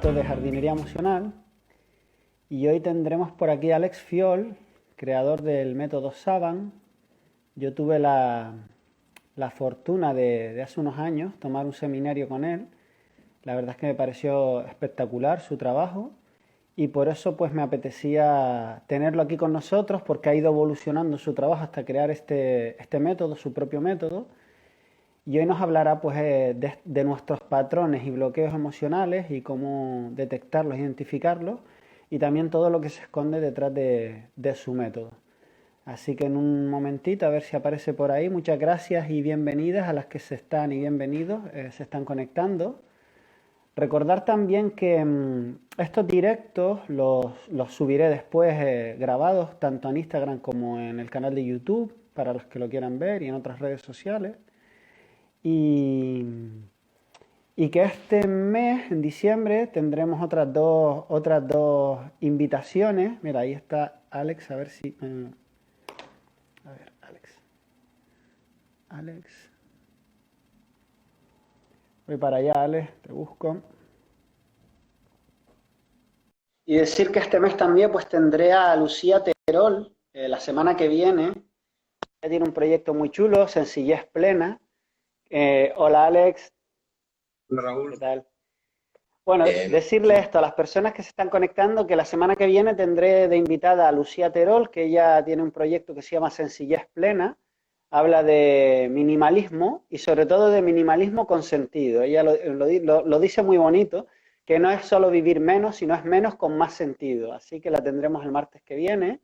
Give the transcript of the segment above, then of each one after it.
proyecto de jardinería emocional y hoy tendremos por aquí a Alex Fiol, creador del método Saban. Yo tuve la fortuna de hace unos años tomar un seminario con él. La verdad es que me pareció espectacular su trabajo y por eso pues me apetecía tenerlo aquí con nosotros porque ha ido evolucionando su trabajo hasta crear este método, su propio método. Y hoy nos hablará pues de nuestros patrones y bloqueos emocionales y cómo detectarlos, identificarlos y también todo lo que se esconde detrás de su método. Así que en un momentito a ver si aparece por ahí. Muchas gracias y bienvenidas a las que se están y bienvenidos, se están conectando. Recordar también que estos directos los subiré después grabados tanto en Instagram como en el canal de YouTube para los que lo quieran ver y en otras redes sociales. Y, y que este mes, en diciembre, tendremos otras dos invitaciones. Mira, ahí está Alex, a ver si... a ver, Alex. Voy para allá, Alex, te busco. Y decir que este mes también pues tendré a Lucía Terol la semana que viene. Ella tiene un proyecto muy chulo, Sencillez Plena. Hola Alex, Hola ¿qué Raúl. tal? Bueno, Bien. decirle esto a las personas que se están conectando, que la semana que viene tendré de invitada a Lucía Terol, que ella tiene un proyecto que se llama Sencillez Plena, habla de minimalismo y sobre todo de minimalismo con sentido. Ella lo dice muy bonito, que no es solo vivir menos, sino es menos con más sentido. Así que la tendremos el martes que viene.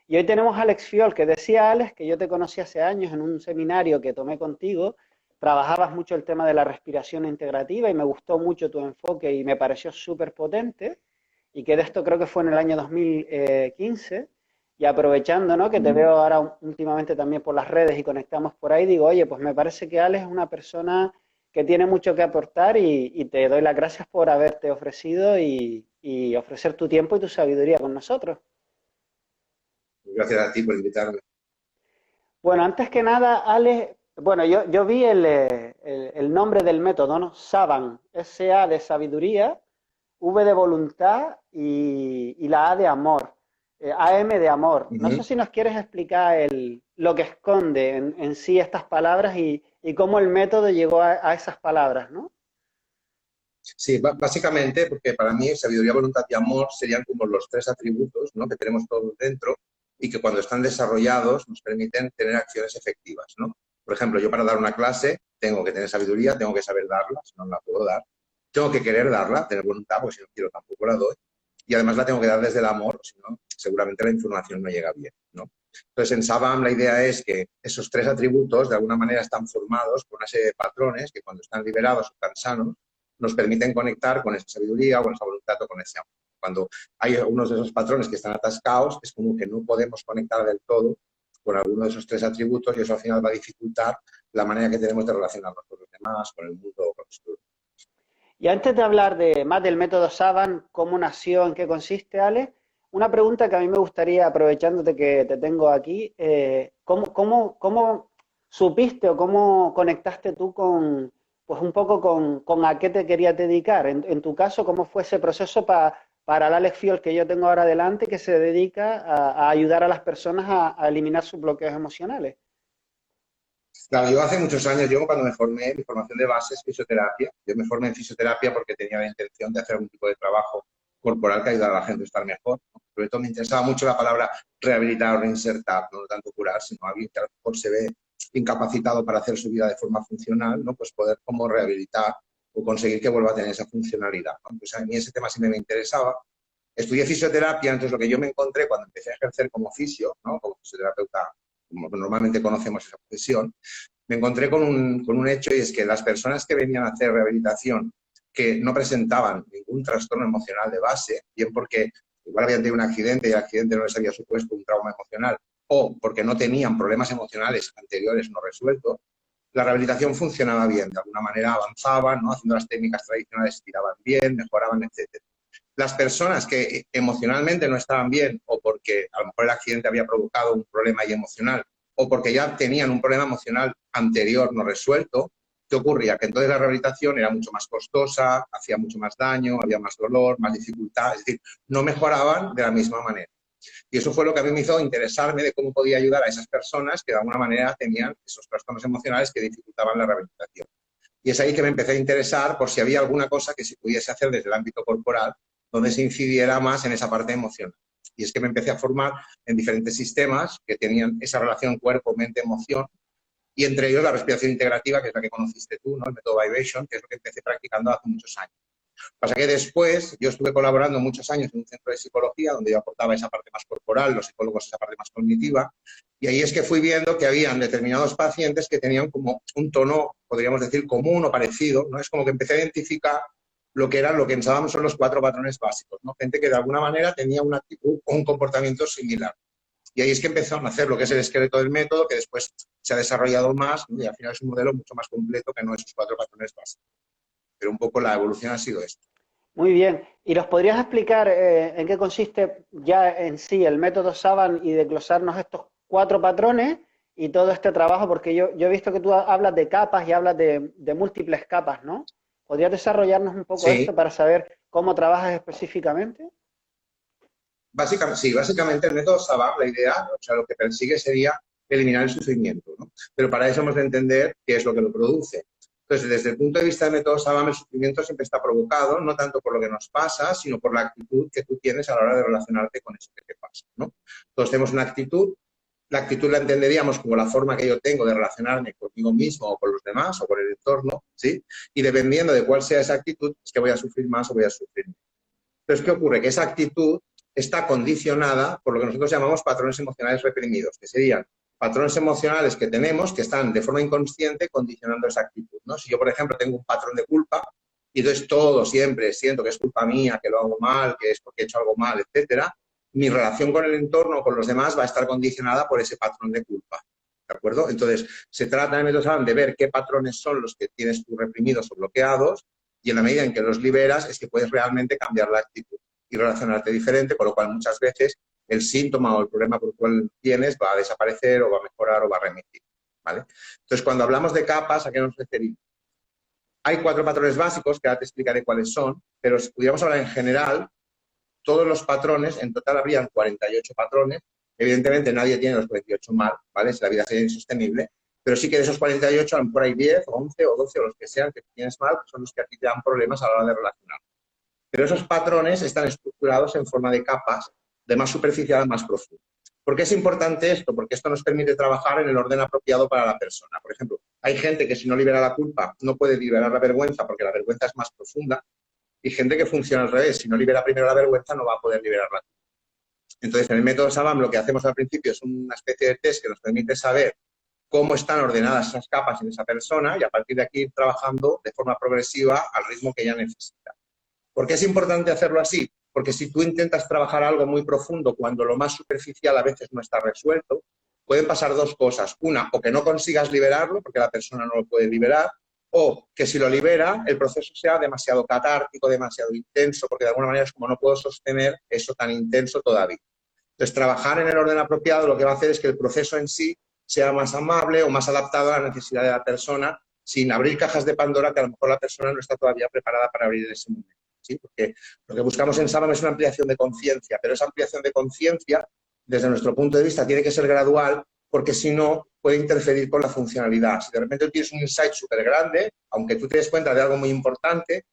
Y hoy tenemos a Alex Fiol, que decía Alex, que yo te conocí hace años en un seminario que tomé contigo, trabajabas mucho el tema de la respiración integrativa y me gustó mucho tu enfoque y me pareció súper potente y que de esto creo que fue en el año 2015 y aprovechando, ¿no?, que te veo ahora últimamente también por las redes y conectamos por ahí, digo, oye, pues me parece que Alex es una persona que tiene mucho que aportar y te doy las gracias por haberte ofrecido y ofrecer tu tiempo y tu sabiduría con nosotros. Gracias a ti por invitarme. Bueno, antes que nada, Alex, bueno, yo vi el nombre del método, ¿no? Saban, S-A de sabiduría, V de voluntad y la A de amor, AM de amor. No sé Ujú. si nos quieres explicar lo que esconde en sí estas palabras y cómo el método llegó a esas palabras, ¿no? Sí, básicamente, porque para mí sabiduría, voluntad y amor serían como los tres atributos, ¿no?, que tenemos todos dentro y que cuando están desarrollados nos permiten tener acciones efectivas, ¿no? Por ejemplo, yo para dar una clase tengo que tener sabiduría, tengo que saber darla, si no, no la puedo dar. Tengo que querer darla, tener voluntad, porque si no quiero tampoco la doy. Y además la tengo que dar desde el amor, si no, seguramente la información no llega bien, ¿no? Entonces, en Sabam la idea es que esos tres atributos de alguna manera están formados por una serie de patrones que cuando están liberados o están sanos nos permiten conectar con esa sabiduría, con esa voluntad o con ese amor. Cuando hay algunos de esos patrones que están atascados, es como que no podemos conectar del todo con alguno de esos tres atributos y eso al final va a dificultar la manera que tenemos de relacionarnos con los demás, con el mundo o con nosotros. Y antes de hablar más del método Saban, cómo nació, en qué consiste, Ale, una pregunta que a mí me gustaría, aprovechándote que te tengo aquí, ¿cómo supiste o cómo conectaste tú con, pues un poco con a qué te querías dedicar? En tu caso, ¿cómo fue ese proceso para el Alex Fiol que yo tengo ahora delante, que se dedica a ayudar a las personas a eliminar sus bloqueos emocionales? Claro, yo hace muchos años, yo cuando me formé, mi formación de base es fisioterapia. Yo me formé en fisioterapia porque tenía la intención de hacer algún tipo de trabajo corporal que ayudara a la gente a estar mejor, ¿no? Sobre todo me interesaba mucho la palabra rehabilitar o reinsertar, no tanto curar, sino alguien que a lo mejor se ve incapacitado para hacer su vida de forma funcional, ¿no? Pues poder como rehabilitar o conseguir que vuelva a tener esa funcionalidad, ¿no? Pues a mí ese tema sí me interesaba. Estudié fisioterapia, entonces lo que yo me encontré cuando empecé a ejercer como fisio, ¿no?, como fisioterapeuta, como normalmente conocemos esa profesión, me encontré con un hecho y es que las personas que venían a hacer rehabilitación que no presentaban ningún trastorno emocional de base, bien porque igual habían tenido un accidente y el accidente no les había supuesto un trauma emocional o porque no tenían problemas emocionales anteriores no resueltos, la rehabilitación funcionaba bien, de alguna manera avanzaban, ¿no?, haciendo las técnicas tradicionales, tiraban bien, mejoraban, etc. Las personas que emocionalmente no estaban bien o porque a lo mejor el accidente había provocado un problema ahí emocional o porque ya tenían un problema emocional anterior no resuelto, ¿Qué ocurría? Que entonces la rehabilitación era mucho más costosa, hacía mucho más daño, había más dolor, más dificultad, es decir, no mejoraban de la misma manera. Y eso fue lo que a mí me hizo interesarme de cómo podía ayudar a esas personas que de alguna manera tenían esos trastornos emocionales que dificultaban la rehabilitación. Y es ahí que me empecé a interesar por si había alguna cosa que se pudiese hacer desde el ámbito corporal donde se incidiera más en esa parte emocional. Y es que me empecé a formar en diferentes sistemas que tenían esa relación cuerpo, mente, emoción, y entre ellos la respiración integrativa, que es la que conociste tú, ¿no? El método Vibration, que es lo que empecé practicando hace muchos años. Pasa que después yo estuve colaborando muchos años en un centro de psicología donde yo aportaba esa parte más corporal, los psicólogos esa parte más cognitiva, y ahí es que fui viendo que habían determinados pacientes que tenían como un tono, podríamos decir, común o parecido, ¿no? Es como que empecé a identificar lo que eran, lo que pensábamos son los 4 patrones básicos, ¿no? Gente que de alguna manera tenía una actitud o un comportamiento similar. Y ahí es que empezaron a hacer lo que es el esqueleto del método, que después se ha desarrollado más, ¿no? Y al final es un modelo mucho más completo que no esos 4 patrones básicos. Pero un poco la evolución ha sido esto. Muy bien. ¿Y nos podrías explicar en qué consiste ya en sí el método Saban y desglosarnos estos 4 patrones y todo este trabajo? Porque yo he visto que tú hablas de capas y hablas de múltiples capas, ¿no? ¿Podrías desarrollarnos un poco Sí, esto para saber cómo trabajas específicamente? básicamente el método Saban, la idea, o sea, lo que persigue sería eliminar el sufrimiento, ¿no? Pero para eso hemos de entender qué es lo que lo produce. Entonces, desde el punto de vista del método Saban, el sufrimiento siempre está provocado, no tanto por lo que nos pasa, sino por la actitud que tú tienes a la hora de relacionarte con eso que te pasa, ¿no? Todos tenemos una actitud, la actitud la entenderíamos como la forma que yo tengo de relacionarme conmigo mismo o con los demás o con el entorno, ¿sí? Y dependiendo de cuál sea esa actitud, es que voy a sufrir más o voy a sufrir menos. Entonces, ¿qué ocurre? Que esa actitud está condicionada por lo que nosotros llamamos patrones emocionales reprimidos, que serían patrones emocionales que tenemos que están de forma inconsciente condicionando esa actitud, ¿no? Si yo, por ejemplo, tengo un patrón de culpa y entonces todo siempre siento que es culpa mía, que lo hago mal, que es porque he hecho algo mal, etcétera, mi relación con el entorno o con los demás va a estar condicionada por ese patrón de culpa. ¿De acuerdo? Entonces, se trata en el método de ver qué patrones son los que tienes tú reprimidos o bloqueados y en la medida en que los liberas es que puedes realmente cambiar la actitud y relacionarte diferente, con lo cual muchas veces el síntoma o el problema por el cual tienes va a desaparecer o va a mejorar o va a remitir, ¿vale? Entonces, cuando hablamos de capas, ¿a qué nos referimos? Hay 4 patrones básicos, que ahora te explicaré cuáles son, pero si pudiéramos hablar en general, todos los patrones, en total habrían 48 patrones. Evidentemente nadie tiene los 48 mal, ¿vale? Si la vida sería insostenible, pero sí que de esos 48 a lo mejor hay 10, 11 o 12 o los que sean que tienes mal, que son los que a ti te dan problemas a la hora de relacionar. Pero esos patrones están estructurados en forma de capas, de más superficial a más profundo. ¿Por qué es importante esto? Porque esto nos permite trabajar en el orden apropiado para la persona. Por ejemplo, hay gente que si no libera la culpa no puede liberar la vergüenza porque la vergüenza es más profunda, y gente que funciona al revés. Si no libera primero la vergüenza no va a poder liberarla. Entonces, en el método SABAM lo que hacemos al principio es una especie de test que nos permite saber cómo están ordenadas esas capas en esa persona y a partir de aquí ir trabajando de forma progresiva al ritmo que ella necesita. ¿Por qué es importante hacerlo así? Porque si tú intentas trabajar algo muy profundo cuando lo más superficial a veces no está resuelto, pueden pasar 2 cosas. Una, o que no consigas liberarlo porque la persona no lo puede liberar, o que si lo libera el proceso sea demasiado catártico, demasiado intenso, porque de alguna manera es como no puedo sostener eso tan intenso todavía. Entonces, trabajar en el orden apropiado lo que va a hacer es que el proceso en sí sea más amable o más adaptado a la necesidad de la persona, sin abrir cajas de Pandora que a lo mejor la persona no está todavía preparada para abrir en ese momento. ¿Sí? Porque lo que buscamos en Saban es una ampliación de conciencia, pero esa ampliación de conciencia, desde nuestro punto de vista, tiene que ser gradual, porque si no, puede interferir con la funcionalidad. Si de repente tienes un insight súper grande, aunque tú te des cuenta de algo muy importante,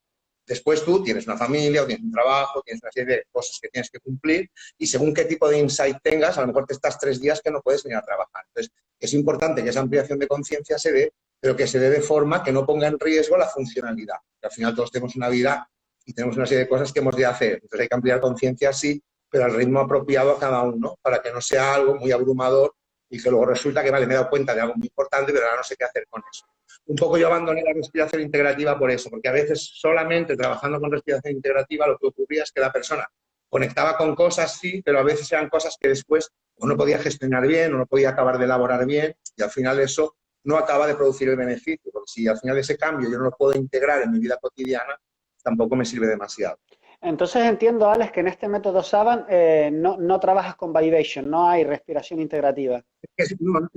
después tú tienes una familia o tienes un trabajo, tienes una serie de cosas que tienes que cumplir y según qué tipo de insight tengas, a lo mejor te estás 3 días que no puedes venir a trabajar. Entonces, es importante que esa ampliación de conciencia se dé, pero que se dé de forma que no ponga en riesgo la funcionalidad. Porque al final todos tenemos una vida y tenemos una serie de cosas que hemos de hacer. Entonces hay que ampliar conciencia, sí, pero al ritmo apropiado a cada uno, para que no sea algo muy abrumador y que luego resulta que, vale, me he dado cuenta de algo muy importante, pero ahora no sé qué hacer con eso. Un poco yo abandoné la respiración integrativa por eso, porque a veces solamente trabajando con respiración integrativa lo que ocurría es que la persona conectaba con cosas, sí, pero a veces eran cosas que después o no podía gestionar bien o no podía acabar de elaborar bien y al final eso no acaba de producir el beneficio, porque si al final ese cambio yo no lo puedo integrar en mi vida cotidiana, tampoco me sirve demasiado. Entonces entiendo, Alex, que en este método Saban no trabajas con vibration, no hay respiración integrativa. Es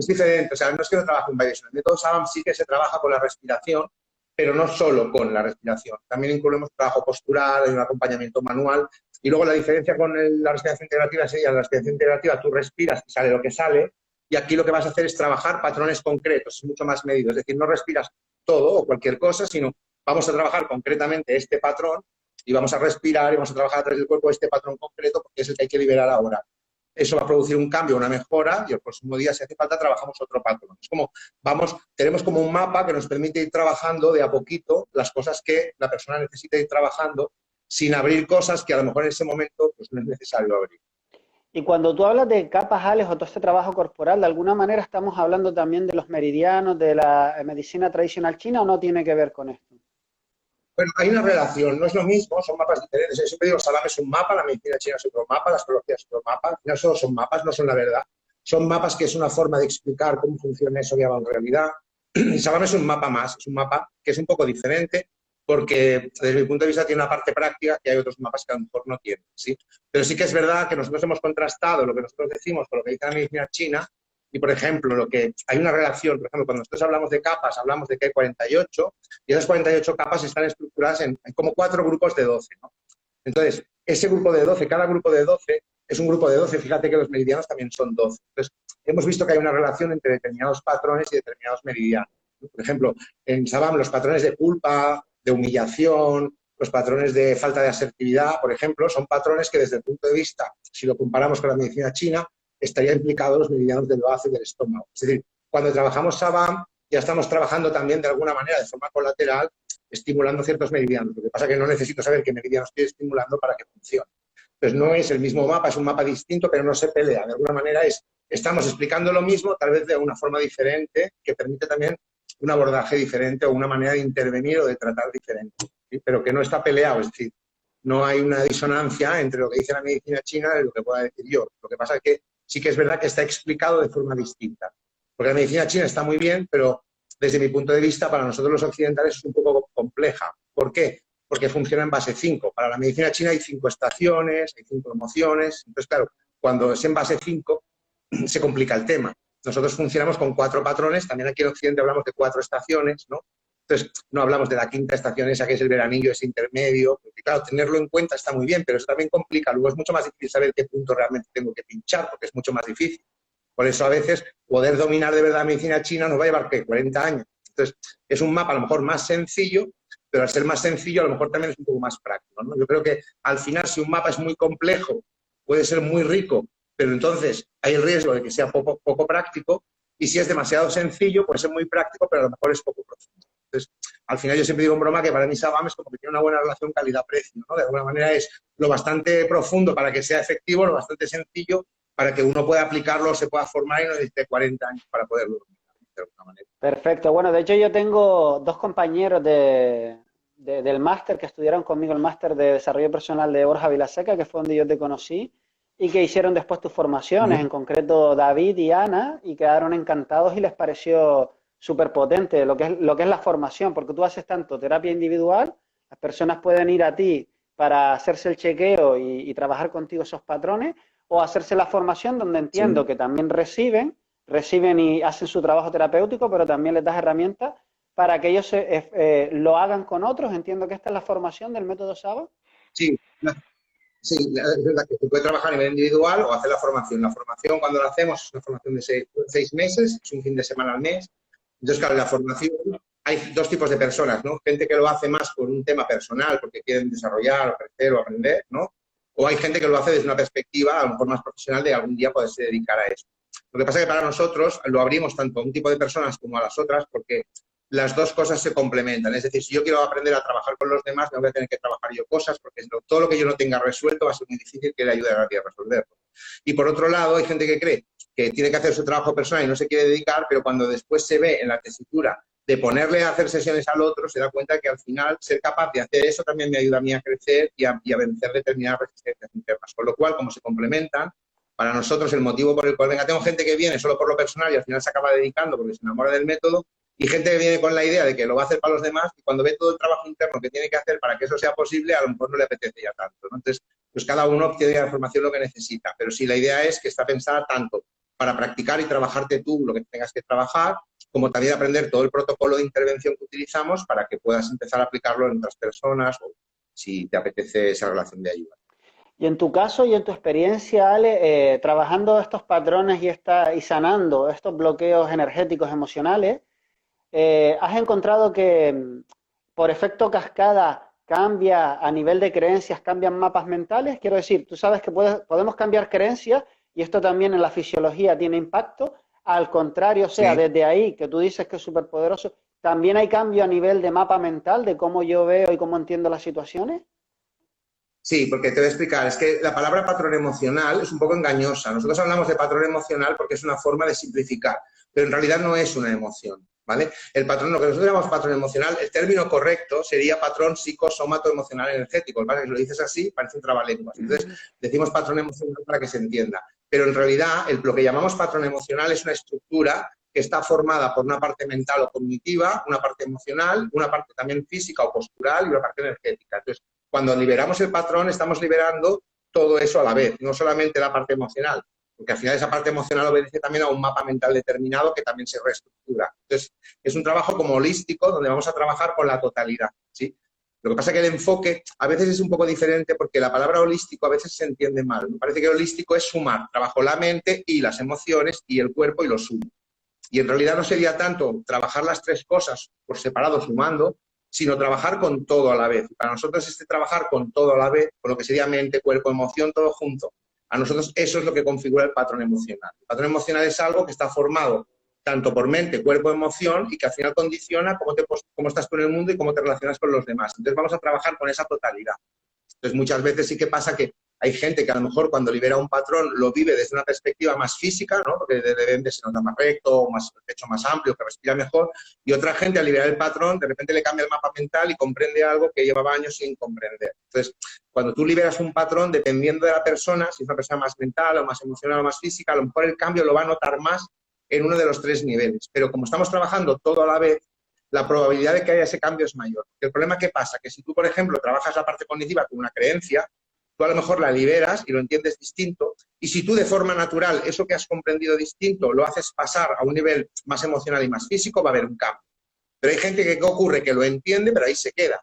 diferente, o sea, no es que no trabaje en Vibration. El método SABAM sí que se trabaja con la respiración, pero no solo con la respiración. También incluimos trabajo postural, hay un acompañamiento manual. Y luego la diferencia con la respiración integrativa sería la respiración integrativa, tú respiras y sale lo que sale, y aquí lo que vas a hacer es trabajar patrones concretos, es mucho más medido. Es decir, no respiras todo o cualquier cosa, sino vamos a trabajar concretamente este patrón y vamos a respirar y vamos a trabajar a través del cuerpo este patrón concreto porque es el que hay que liberar ahora. Eso va a producir un cambio, una mejora, y el próximo día, si hace falta, trabajamos otro patrón. Es como, tenemos como un mapa que nos permite ir trabajando de a poquito las cosas que la persona necesita ir trabajando sin abrir cosas que a lo mejor en ese momento pues, no es necesario abrir. Y cuando tú hablas de capas, Alex, o todo este trabajo corporal, de alguna manera estamos hablando también de los meridianos, de la medicina tradicional china, ¿o no tiene que ver con esto? Bueno, hay una relación, no es lo mismo, son mapas diferentes. Yo siempre digo, Salam es un mapa, la medicina china es otro mapa, la astrología es otro mapa. Al final solo son mapas, no son la verdad. Son mapas que es una forma de explicar cómo funciona eso que en realidad. Y Salam es un mapa más, es un mapa que es un poco diferente porque desde mi punto de vista tiene una parte práctica que hay otros mapas que a lo mejor no tienen, ¿sí? Pero sí que es verdad que nosotros hemos contrastado lo que nosotros decimos con lo que dice la medicina china y, por ejemplo, hay una relación, por ejemplo, cuando nosotros hablamos de capas, hablamos de que hay 48 y esas 48 capas están estructuradas en como 4 grupos de 12, ¿no? Entonces, ese grupo de 12, cada grupo de 12 es un grupo de 12, fíjate que los meridianos también son 12. Entonces, hemos visto que hay una relación entre determinados patrones y determinados meridianos. Por ejemplo, en Sabam los patrones de culpa, de humillación, los patrones de falta de asertividad, por ejemplo, son patrones que desde el punto de vista, si lo comparamos con la medicina china, estaría implicado los meridianos del base y del estómago. Es decir, cuando trabajamos Sabam, ya estamos trabajando también de alguna manera, de forma colateral, estimulando ciertos meridianos. Lo que pasa es que no necesito saber qué meridianos estoy estimulando para que funcione. Entonces no es el mismo mapa, es un mapa distinto, pero no se pelea. De alguna manera estamos explicando lo mismo, tal vez de una forma diferente, que permite también un abordaje diferente o una manera de intervenir o de tratar diferente, ¿sí? Pero que no está peleado, es decir, no hay una disonancia entre lo que dice la medicina china y lo que pueda decir yo. Lo que pasa es que sí que es verdad que está explicado de forma distinta. Porque la medicina china está muy bien, pero desde mi punto de vista, para nosotros los occidentales es un poco compleja. ¿Por qué? Porque funciona en base 5. Para la medicina china hay 5 estaciones, hay 5 emociones. Entonces, claro, cuando es en base 5, se complica el tema. Nosotros funcionamos con 4 patrones, también aquí en Occidente hablamos de 4 estaciones, ¿no? Entonces, no hablamos de la quinta estación, esa que es el veranillo, ese intermedio, porque claro, tenerlo en cuenta está muy bien, pero eso también complica. Luego es mucho más difícil saber qué punto realmente tengo que pinchar, porque es mucho más difícil. Por eso a veces poder dominar de verdad la medicina china nos va a llevar, ¿qué? 40 años. Entonces, es un mapa a lo mejor más sencillo, pero al ser más sencillo a lo mejor también es un poco más práctico, ¿no? Yo creo que al final si un mapa es muy complejo, puede ser muy rico, pero entonces hay el riesgo de que sea poco práctico, y si es demasiado sencillo, puede ser muy práctico, pero a lo mejor es poco profundo. Entonces, al final yo siempre digo en broma que para mí Sabam es como que tiene una buena relación calidad-precio, ¿no? De alguna manera es lo bastante profundo para que sea efectivo, lo bastante sencillo para que uno pueda aplicarlo, se pueda formar y no necesite 40 años para poderlo de alguna manera. Perfecto. Bueno, de hecho yo tengo dos compañeros del máster que estudiaron conmigo el máster de desarrollo personal de Borja Vilaseca, que fue donde yo te conocí, y que hicieron después tus formaciones, en concreto David y Ana, y quedaron encantados y les pareció súper potente lo que es la formación, porque tú haces tanto terapia individual, las personas pueden ir a ti para hacerse el chequeo y trabajar contigo esos patrones, o hacerse la formación donde entiendo que también reciben y hacen su trabajo terapéutico, pero también les das herramientas para que ellos lo hagan con otros. Entiendo que esta es la formación del método SABA. Sí, sí, es verdad que se puede trabajar a nivel individual o hacer la formación. La formación, cuando la hacemos, es una formación de 6 meses, es un fin de semana al mes. Entonces, claro, en la formación hay 2 tipos de personas, ¿no? Gente que lo hace más por un tema personal, porque quieren desarrollar o crecer o aprender, ¿no? O hay gente que lo hace desde una perspectiva a lo mejor más profesional de algún día poderse dedicar a eso. Lo que pasa es que para nosotros lo abrimos tanto a un tipo de personas como a las otras porque las 2 cosas se complementan. Es decir, si yo quiero aprender a trabajar con los demás, me voy a tener que trabajar yo cosas porque todo lo que yo no tenga resuelto va a ser muy difícil que le ayude a nadie a resolverlo. Y por otro lado, hay gente que cree que tiene que hacer su trabajo personal y no se quiere dedicar, pero cuando después se ve en la tesitura de ponerle a hacer sesiones al otro, se da cuenta que al final ser capaz de hacer eso también me ayuda a mí a crecer y a vencer determinadas resistencias internas. Con lo cual, como se complementan, para nosotros el motivo por el cual, venga, tengo gente que viene solo por lo personal y al final se acaba dedicando porque se enamora del método, Y gente que viene con la idea de que lo va a hacer para los demás y cuando ve todo el trabajo interno que tiene que hacer para que eso sea posible, a lo mejor no le apetece ya tanto, ¿no? Entonces, pues cada uno obtiene la información lo que necesita, pero sí la idea es que está pensada tanto para practicar y trabajarte tú lo que tengas que trabajar, como también aprender todo el protocolo de intervención que utilizamos para que puedas empezar a aplicarlo en otras personas o si te apetece esa relación de ayuda. Y en tu caso y en tu experiencia, Ale, trabajando estos patrones y sanando estos bloqueos energéticos emocionales, ¿has encontrado que por efecto cascada cambia a nivel de creencias, cambian mapas mentales? Quiero decir, tú sabes que podemos cambiar creencias y esto también en la fisiología tiene impacto. Al contrario, o sea, Sí. desde ahí, que tú dices que es súper poderoso, ¿también hay cambio a nivel de mapa mental, de cómo yo veo y cómo entiendo las situaciones? Sí, porque te voy a explicar, es que la palabra patrón emocional es un poco engañosa. Nosotros hablamos de patrón emocional porque es una forma de simplificar, pero en realidad no es una emoción, ¿vale? El patrón, lo que nosotros llamamos patrón emocional, el término correcto sería patrón psicosomato-emocional energético. Lo que pasa es que si lo dices así, parece un trabalenguas. Entonces, decimos patrón emocional para que se entienda. Pero en realidad, lo que llamamos patrón emocional es una estructura que está formada por una parte mental o cognitiva, una parte emocional, una parte también física o postural y una parte energética. Entonces, cuando liberamos el patrón, estamos liberando todo eso a la vez, no solamente la parte emocional, porque al final esa parte emocional obedece también a un mapa mental determinado que también se reestructura. Entonces, es un trabajo como holístico donde vamos a trabajar con la totalidad, ¿sí? Lo que pasa es que el enfoque a veces es un poco diferente porque la palabra holístico a veces se entiende mal. Me parece que holístico es sumar, trabajo la mente y las emociones y el cuerpo y lo sumo. Y en realidad no sería tanto trabajar las tres cosas por separado sumando, sino trabajar con todo a la vez. Para nosotros este trabajar con todo a la vez, con lo que sería mente, cuerpo, emoción, todo junto. A nosotros eso es lo que configura el patrón emocional. El patrón emocional es algo que está formado tanto por mente, cuerpo, emoción y que al final condiciona cómo estás tú en el mundo y cómo te relacionas con los demás. Entonces vamos a trabajar con esa totalidad. Entonces muchas veces sí que pasa que hay gente que a lo mejor cuando libera un patrón lo vive desde una perspectiva más física, ¿no? Porque de repente se nota más recto, más, el pecho más amplio, que respira mejor, y otra gente al liberar el patrón de repente le cambia el mapa mental y comprende algo que llevaba años sin comprender. Entonces, cuando tú liberas un patrón, dependiendo de la persona, si es una persona más mental o más emocional o más física, a lo mejor el cambio lo va a notar más en uno de los tres niveles. Pero como estamos trabajando todo a la vez, la probabilidad de que haya ese cambio es mayor. El problema que pasa, que si tú, por ejemplo, trabajas la parte cognitiva con una creencia, tú a lo mejor la liberas y lo entiendes distinto, y si tú de forma natural eso que has comprendido distinto lo haces pasar a un nivel más emocional y más físico, va a haber un cambio. Pero hay gente que, ¿qué ocurre? Que lo entiende, pero ahí se queda.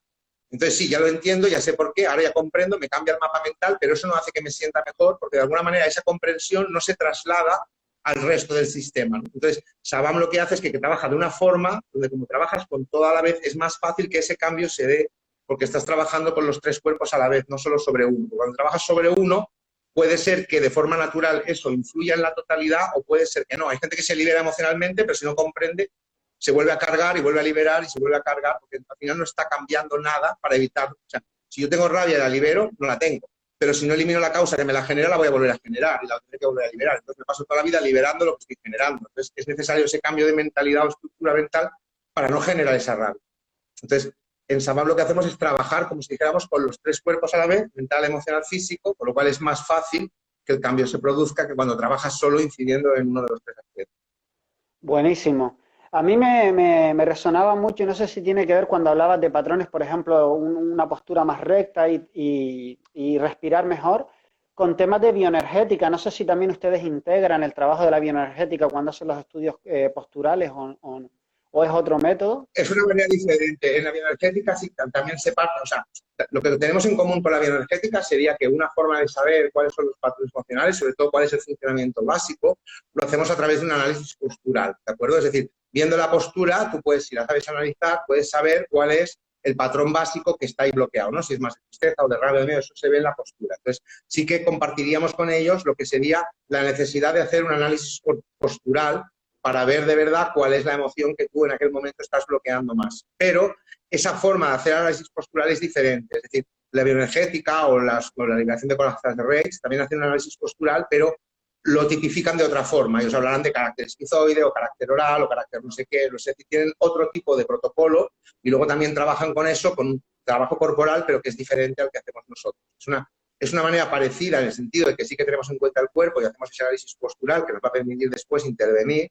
Entonces, sí, ya lo entiendo, ya sé por qué, ahora ya comprendo, me cambia el mapa mental, pero eso no hace que me sienta mejor, porque de alguna manera esa comprensión no se traslada al resto del sistema, ¿no? Entonces, Sabam lo que hace es que trabaja de una forma donde como trabajas con todo a la vez, es más fácil que ese cambio se dé porque estás trabajando con los tres cuerpos a la vez, no solo sobre uno. Cuando trabajas sobre uno, puede ser que de forma natural eso influya en la totalidad o puede ser que no. Hay gente que se libera emocionalmente, pero si no comprende, se vuelve a cargar y vuelve a liberar y se vuelve a cargar, porque al final no está cambiando nada para evitar. O sea, si yo tengo rabia y la libero, no la tengo. Pero si no elimino la causa que me la genera, la voy a volver a generar y la tendré que volver a liberar. Entonces me paso toda la vida liberando lo que estoy generando. Entonces es necesario ese cambio de mentalidad o estructura mental para no generar esa rabia. Entonces, en Sabam lo que hacemos es trabajar, como si dijéramos, con los tres cuerpos a la vez, mental, emocional, físico, con lo cual es más fácil que el cambio se produzca que cuando trabajas solo incidiendo en uno de los tres aspectos. Buenísimo. A mí me resonaba mucho, y no sé si tiene que ver cuando hablabas de patrones, por ejemplo, una postura más recta y respirar mejor, con temas de bioenergética. No sé si también ustedes integran el trabajo de la bioenergética cuando hacen los estudios posturales o es otro método. Es una manera diferente. En la bioenergética sí, también se parte, o sea, lo que tenemos en común con la bioenergética sería que una forma de saber cuáles son los patrones emocionales, sobre todo cuál es el funcionamiento básico, lo hacemos a través de un análisis postural, ¿de acuerdo? Es decir, viendo la postura, tú puedes, si la sabes analizar, puedes saber cuál es el patrón básico que está ahí bloqueado, ¿no? Si es más de tristeza o de rabia o de miedo, eso se ve en la postura. Entonces, sí que compartiríamos con ellos lo que sería la necesidad de hacer un análisis postural para ver de verdad cuál es la emoción que tú en aquel momento estás bloqueando más. Pero esa forma de hacer análisis postural es diferente. Es decir, la bioenergética o la liberación de corazas de Reich también hacen un análisis postural, pero lo tipifican de otra forma. Ellos hablarán de carácter esquizoide o carácter oral o carácter no sé qué. No sé, tienen otro tipo de protocolo y luego también trabajan con eso, con un trabajo corporal, pero que es diferente al que hacemos nosotros. Es una manera parecida en el sentido de que sí que tenemos en cuenta el cuerpo y hacemos ese análisis postural que nos va a permitir después intervenir,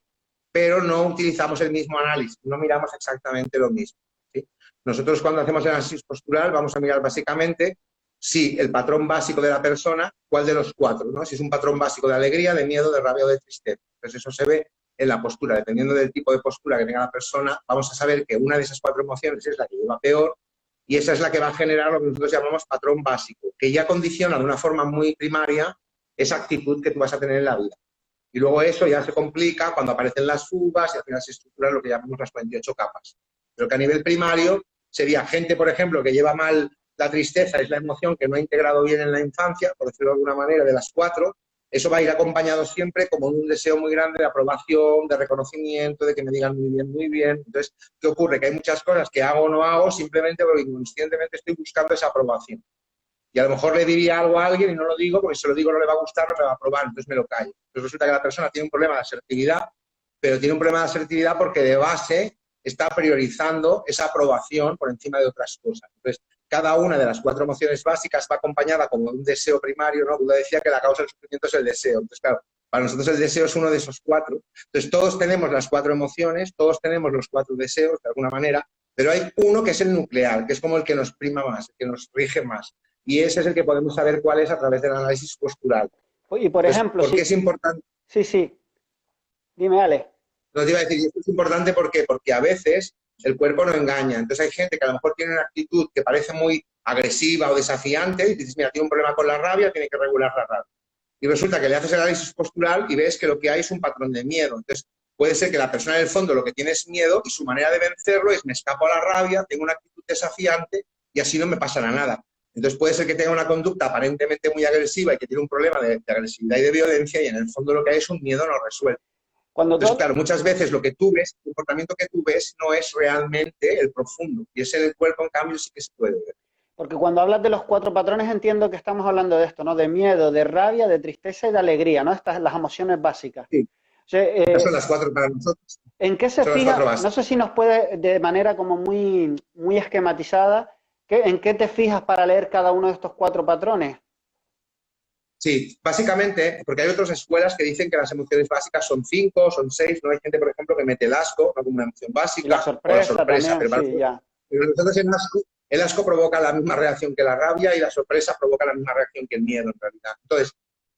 pero no utilizamos el mismo análisis, no miramos exactamente lo mismo, ¿sí? Nosotros cuando hacemos el análisis postural vamos a mirar básicamente si el patrón básico de la persona, cuál de los cuatro, ¿no? Si es un patrón básico de alegría, de miedo, de rabia o de tristeza. Entonces eso se ve en la postura. Dependiendo del tipo de postura que tenga la persona, vamos a saber que una de esas cuatro emociones es la que lleva peor y esa es la que va a generar lo que nosotros llamamos patrón básico, que ya condiciona de una forma muy primaria esa actitud que tú vas a tener en la vida. Y luego eso ya se complica cuando aparecen las fugas y al final se estructuran lo que llamamos las 48 capas. Pero que a nivel primario sería gente, por ejemplo, que lleva mal la tristeza, es la emoción que no ha integrado bien en la infancia, por decirlo de alguna manera, de las cuatro. Eso va a ir acompañado siempre como de un deseo muy grande de aprobación, de reconocimiento, de que me digan muy bien, muy bien. Entonces, ¿qué ocurre? Que hay muchas cosas que hago o no hago simplemente porque inconscientemente estoy buscando esa aprobación. Y a lo mejor le diría algo a alguien y no lo digo porque si se lo digo no le va a gustar, no me va a aprobar, entonces me lo callo. Entonces resulta que la persona tiene un problema de asertividad, pero tiene un problema de asertividad porque de base está priorizando esa aprobación por encima de otras cosas. Entonces, cada una de las cuatro emociones básicas va acompañada como de un deseo primario, ¿no? Buda decía que la causa del sufrimiento es el deseo. Entonces, claro, para nosotros el deseo es uno de esos cuatro. Entonces, todos tenemos las cuatro emociones, todos tenemos los cuatro deseos, de alguna manera, pero hay uno que es el nuclear, que es como el que nos prima más, el que nos rige más. Y ese es el que podemos saber cuál es a través del análisis postural. Y por ejemplo, ¿por qué es importante? Sí. Dime, Ale. No te iba a decir, y esto es importante porque a veces el cuerpo no engaña. Entonces hay gente que a lo mejor tiene una actitud que parece muy agresiva o desafiante y dices, mira, tiene un problema con la rabia, tiene que regular la rabia. Y resulta que le haces el análisis postural y ves que lo que hay es un patrón de miedo. Entonces puede ser que la persona en el fondo lo que tiene es miedo y su manera de vencerlo es me escapo a la rabia, tengo una actitud desafiante y así no me pasará nada. Entonces puede ser que tenga una conducta aparentemente muy agresiva y que tiene un problema de agresividad y de violencia y en el fondo lo que hay es un miedo no resuelto. Entonces, claro, muchas veces lo que tú ves, el comportamiento que tú ves no es realmente el profundo y ese del cuerpo en cambio sí que se puede ver. Porque cuando hablas de los cuatro patrones entiendo que estamos hablando de esto, ¿no? De miedo, de rabia, de tristeza y de alegría, ¿no? Estas las emociones básicas. Sí. O sea, estas son las cuatro para nosotros. ¿En qué se fija? No sé si nos puede, de manera como muy esquematizada, ¿en qué te fijas para leer cada uno de estos cuatro patrones? Sí, básicamente, porque hay otras escuelas que dicen que las emociones básicas son 5, son 6, no hay gente, por ejemplo, que mete el asco como una emoción básica. Y la sorpresa, también, pero sí, ya. Pero entonces el asco provoca la misma reacción que la rabia y la sorpresa provoca la misma reacción que el miedo, en realidad. Entonces,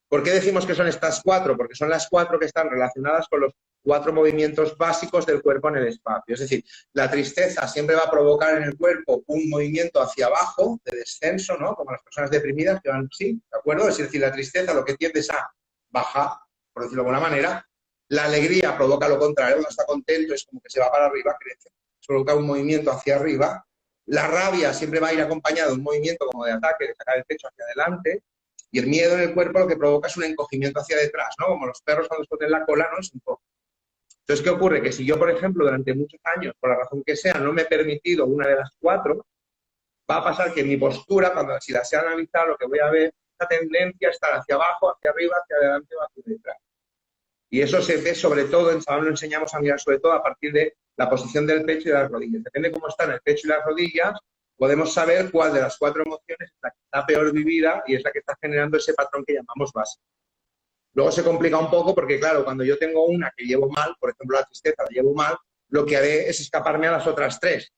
¿por qué decimos que son estas cuatro? Porque son las cuatro que están relacionadas con los cuatro movimientos básicos del cuerpo en el espacio. Es decir, la tristeza siempre va a provocar en el cuerpo un movimiento hacia abajo, de descenso, ¿no? Como las personas deprimidas que van así, ¿de acuerdo? Es decir, la tristeza lo que tiende es a bajar, por decirlo de alguna manera. La alegría provoca lo contrario, uno está contento, es como que se va para arriba, crece. Provoca un movimiento hacia arriba. La rabia siempre va a ir acompañada de un movimiento como de ataque, de sacar el pecho hacia adelante. Y el miedo en el cuerpo lo que provoca es un encogimiento hacia detrás, ¿no? Como los perros cuando se ponen la cola, ¿no? Es un poco. Entonces, ¿qué ocurre? Que si yo, por ejemplo, durante muchos años, por la razón que sea, no me he permitido una de las cuatro, va a pasar que mi postura, si la sé analizar, lo que voy a ver es esta tendencia a estar hacia abajo, hacia arriba, hacia adelante o hacia detrás. Y eso se ve sobre todo, en Salón lo enseñamos a mirar sobre todo a partir de la posición del pecho y de las rodillas. Depende de cómo están el pecho y las rodillas, podemos saber cuál de las cuatro emociones es la que está peor vivida y es la que está generando ese patrón que llamamos base. Luego se complica un poco porque, claro, cuando yo tengo una que llevo mal, por ejemplo la tristeza la llevo mal, lo que haré es escaparme a las otras tres.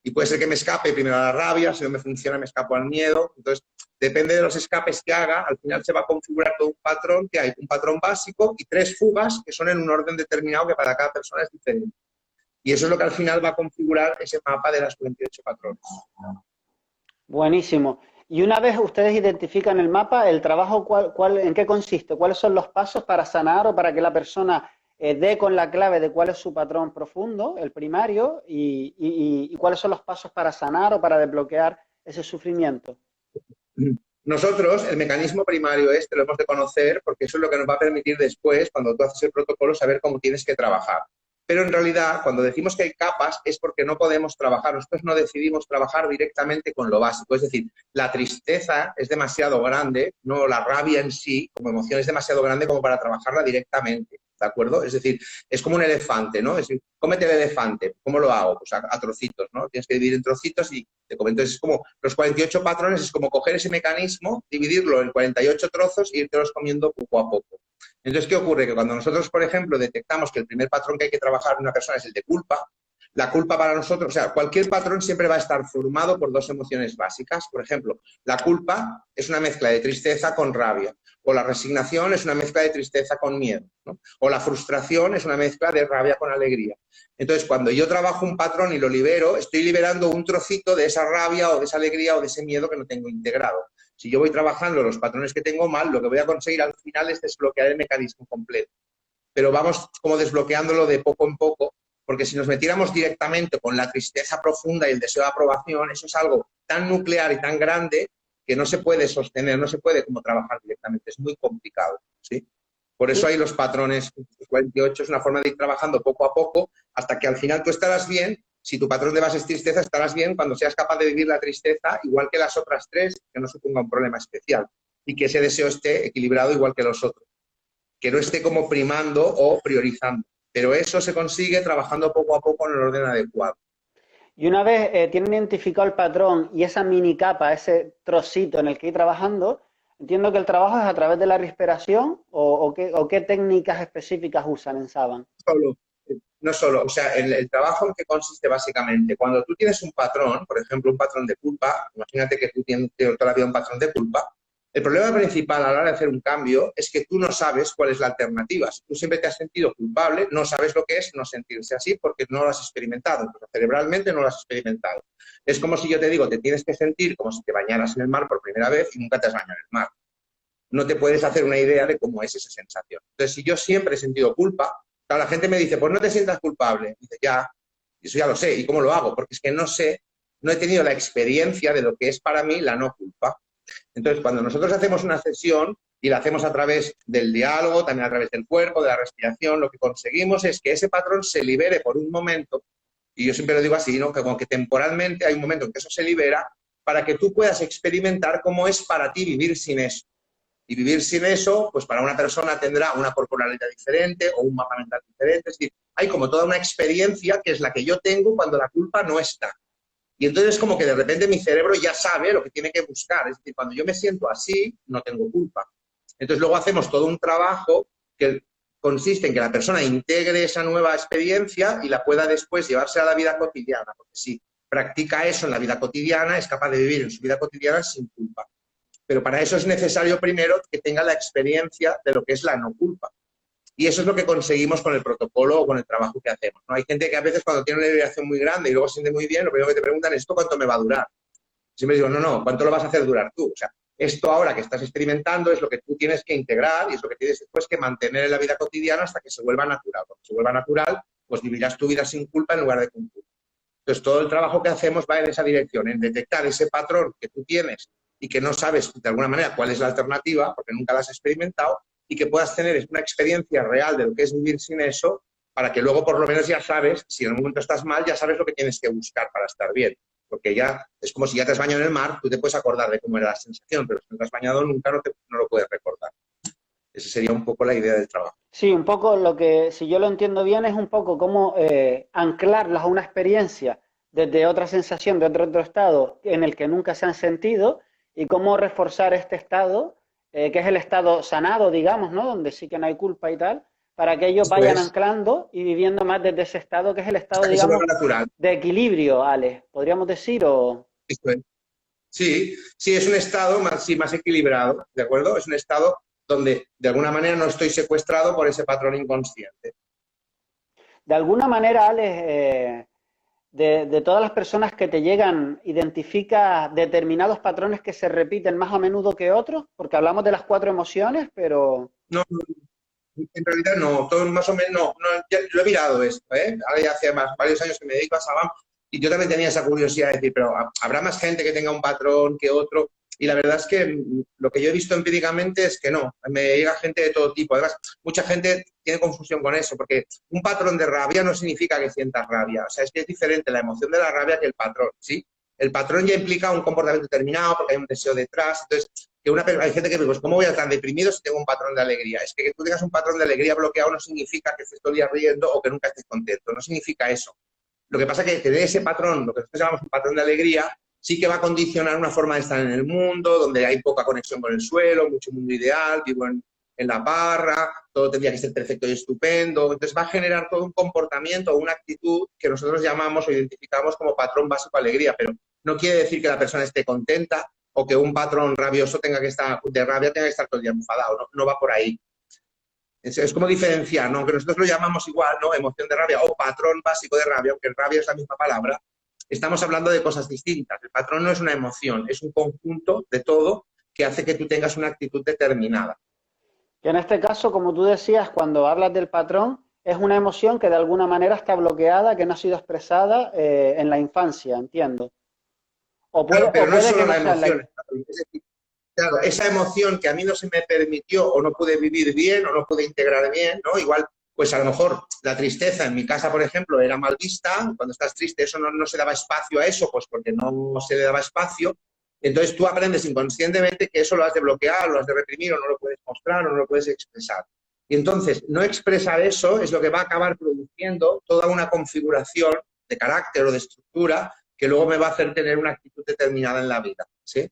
Y puede ser que me escape primero a la rabia, si no me funciona me escapo al miedo. Entonces, depende de los escapes que haga, al final se va a configurar todo un patrón, que hay un patrón básico y tres fugas que son en un orden determinado que para cada persona es diferente. Y eso es lo que al final va a configurar ese mapa de las 48 patrones. Buenísimo. Y una vez ustedes identifican el mapa, el trabajo, ¿en qué consiste? ¿Cuáles son los pasos para sanar o para que la persona dé con la clave de cuál es su patrón profundo, el primario, y cuáles son los pasos para sanar o para desbloquear ese sufrimiento? Nosotros, el mecanismo primario este lo hemos de conocer porque eso es lo que nos va a permitir después, cuando tú haces el protocolo, saber cómo tienes que trabajar. Pero en realidad, cuando decimos que hay capas, es porque no podemos trabajar. Nosotros no decidimos trabajar directamente con lo básico. Es decir, la tristeza es demasiado grande, no la rabia en sí, como emoción, es demasiado grande como para trabajarla directamente. ¿de acuerdo? Es decir, es como un elefante, ¿no? Es decir, cómete el elefante. ¿Cómo lo hago? Pues a trocitos, ¿no? Tienes que dividir en trocitos y te comento. Entonces, es como los 48 patrones, es como coger ese mecanismo, dividirlo en 48 trozos e irte los comiendo poco a poco. Entonces, ¿qué ocurre? Que cuando nosotros, por ejemplo, detectamos que el primer patrón que hay que trabajar en una persona es el de culpa, la culpa para nosotros, o sea, cualquier patrón siempre va a estar formado por dos emociones básicas. Por ejemplo, la culpa es una mezcla de tristeza con rabia, o la resignación es una mezcla de tristeza con miedo, ¿no? O la frustración es una mezcla de rabia con alegría. Entonces, cuando yo trabajo un patrón y lo libero, estoy liberando un trocito de esa rabia o de esa alegría o de ese miedo que no tengo integrado. Si yo voy trabajando los patrones que tengo mal, lo que voy a conseguir al final es desbloquear el mecanismo completo. Pero vamos como desbloqueándolo de poco en poco, porque si nos metiéramos directamente con la tristeza profunda y el deseo de aprobación, eso es algo tan nuclear y tan grande que no se puede sostener, no se puede como trabajar directamente, es muy complicado, ¿sí? Por eso hay los patrones 48, es una forma de ir trabajando poco a poco hasta que al final tú estarás bien. Si tu patrón de base es tristeza, estarás bien cuando seas capaz de vivir la tristeza igual que las otras tres, que no suponga un problema especial y que ese deseo esté equilibrado igual que los otros, que no esté como primando o priorizando. Pero eso se consigue trabajando poco a poco en el orden adecuado. Y una vez tienen identificado el patrón y esa mini capa, ese trocito en el que ir trabajando, entiendo que el trabajo es a través de la respiración o qué técnicas específicas usan en Saban. Solo, no solo, o sea, el trabajo en que consiste básicamente, cuando tú tienes un patrón, por ejemplo, un patrón de culpa, imagínate que tú tienes toda la vida un patrón de culpa, el problema principal a la hora de hacer un cambio es que tú no sabes cuál es la alternativa. Si tú siempre te has sentido culpable, no sabes lo que es no sentirse así porque no lo has experimentado, entonces, cerebralmente no lo has experimentado. Es como si yo te digo, te tienes que sentir como si te bañaras en el mar por primera vez y nunca te has bañado en el mar. No te puedes hacer una idea de cómo es esa sensación. Entonces, si yo siempre he sentido culpa, claro, la gente me dice, pues no te sientas culpable. Dice, ya, eso ya lo sé. ¿Y cómo lo hago? Porque es que no sé, no he tenido la experiencia de lo que es para mí la no culpa. Entonces, cuando nosotros hacemos una sesión y la hacemos a través del diálogo, también a través del cuerpo, de la respiración, lo que conseguimos es que ese patrón se libere por un momento, y yo siempre lo digo así, ¿no? Que como que temporalmente hay un momento en que eso se libera para que tú puedas experimentar cómo es para ti vivir sin eso. Y vivir sin eso, pues para una persona tendrá una corporalidad diferente o un mapa mental diferente. Es decir, hay como toda una experiencia que es la que yo tengo cuando la culpa no está. Y entonces como que de repente mi cerebro ya sabe lo que tiene que buscar. Es decir, cuando yo me siento así, no tengo culpa. Entonces luego hacemos todo un trabajo que consiste en que la persona integre esa nueva experiencia y la pueda después llevarse a la vida cotidiana. Porque si practica eso en la vida cotidiana, es capaz de vivir en su vida cotidiana sin culpa. Pero para eso es necesario primero que tenga la experiencia de lo que es la no culpa. Y eso es lo que conseguimos con el protocolo o con el trabajo que hacemos, ¿no? Hay gente que a veces cuando tiene una liberación muy grande y luego se siente muy bien, lo primero que te preguntan es, ¿esto cuánto me va a durar? Siempre digo, no, ¿cuánto lo vas a hacer durar tú? O sea, esto ahora que estás experimentando es lo que tú tienes que integrar y es lo que tienes después que mantener en la vida cotidiana hasta que se vuelva natural. Cuando se vuelva natural, pues vivirás tu vida sin culpa en lugar de con culpa. Entonces, todo el trabajo que hacemos va en esa dirección, en detectar ese patrón que tú tienes y que no sabes de alguna manera cuál es la alternativa, porque nunca la has experimentado, y que puedas tener una experiencia real de lo que es vivir sin eso, para que luego por lo menos ya sabes, si en un momento estás mal, ya sabes lo que tienes que buscar para estar bien. Porque ya es como si ya te has bañado en el mar, tú te puedes acordar de cómo era la sensación, pero si no te has bañado nunca no lo puedes recordar. Esa sería un poco la idea del trabajo. Sí, un poco lo que, si yo lo entiendo bien, es un poco cómo anclarlas a una experiencia desde otra sensación, de otro estado en el que nunca se han sentido y cómo reforzar este estado, que es el estado sanado, digamos, ¿no? Donde sí que no hay culpa y tal, para que ellos Eso vayan es, anclando y viviendo más desde ese estado, que es el estado, hasta que se digamos, vuelva natural. de equilibrio, Ale, podríamos decir, o... Eso es. Sí, sí, es un estado más, sí, más equilibrado, ¿de acuerdo? Es un estado donde de alguna manera no estoy secuestrado por ese patrón inconsciente. De alguna manera, Ale, de todas las personas que te llegan, ¿identifica determinados patrones que se repiten más a menudo que otros? Porque hablamos de las cuatro emociones, pero... No, en realidad no, todo más o menos no, ya lo he mirado esto, ¿eh? Ahora ya hace varios años que me dedico a Saban y yo también tenía esa curiosidad de decir, pero ¿habrá más gente que tenga un patrón que otro? Y la verdad es que lo que yo he visto empíricamente es que no, me llega gente de todo tipo. Además, mucha gente tiene confusión con eso, porque un patrón de rabia no significa que sientas rabia. O sea, es que es diferente la emoción de la rabia que el patrón, ¿sí? El patrón ya implica un comportamiento determinado porque hay un deseo detrás. Entonces, que hay gente que me dice, pues, ¿cómo voy a estar deprimido si tengo un patrón de alegría? Es que tú tengas un patrón de alegría bloqueado no significa que estés todo el día riendo o que nunca estés contento, no significa eso. Lo que pasa es que tener ese patrón, lo que nosotros llamamos un patrón de alegría, sí que va a condicionar una forma de estar en el mundo, donde hay poca conexión con el suelo, mucho mundo ideal, vivo en la parra, todo tendría que ser perfecto y estupendo. Entonces va a generar todo un comportamiento o una actitud que nosotros llamamos o identificamos como patrón básico de alegría, pero no quiere decir que la persona esté contenta o que un patrón rabioso tenga que estar, de rabia tenga que estar todo el día enfadado, no va por ahí. Es como diferenciar, ¿no? Aunque nosotros lo llamamos igual, ¿no? Emoción de rabia o patrón básico de rabia, aunque rabia es la misma palabra, estamos hablando de cosas distintas. El patrón no es una emoción, es un conjunto de todo que hace que tú tengas una actitud determinada. Que en este caso, como tú decías, cuando hablas del patrón, es una emoción que de alguna manera está bloqueada, que no ha sido expresada en la infancia, entiendo. Claro, pero O no es puede que solo no la sea en la... emoción. Es decir, claro, esa emoción que a mí no se me permitió o no pude vivir bien o no pude integrar bien, ¿no? Igual, pues a lo mejor la tristeza en mi casa, por ejemplo, era mal vista. Cuando estás triste, eso no se daba espacio a eso, pues porque no se le daba espacio. Entonces tú aprendes inconscientemente que eso lo has de bloquear, lo has de reprimir, o no lo puedes mostrar, o no lo puedes expresar. Y entonces, no expresar eso es lo que va a acabar produciendo toda una configuración de carácter o de estructura que luego me va a hacer tener una actitud determinada en la vida, ¿sí?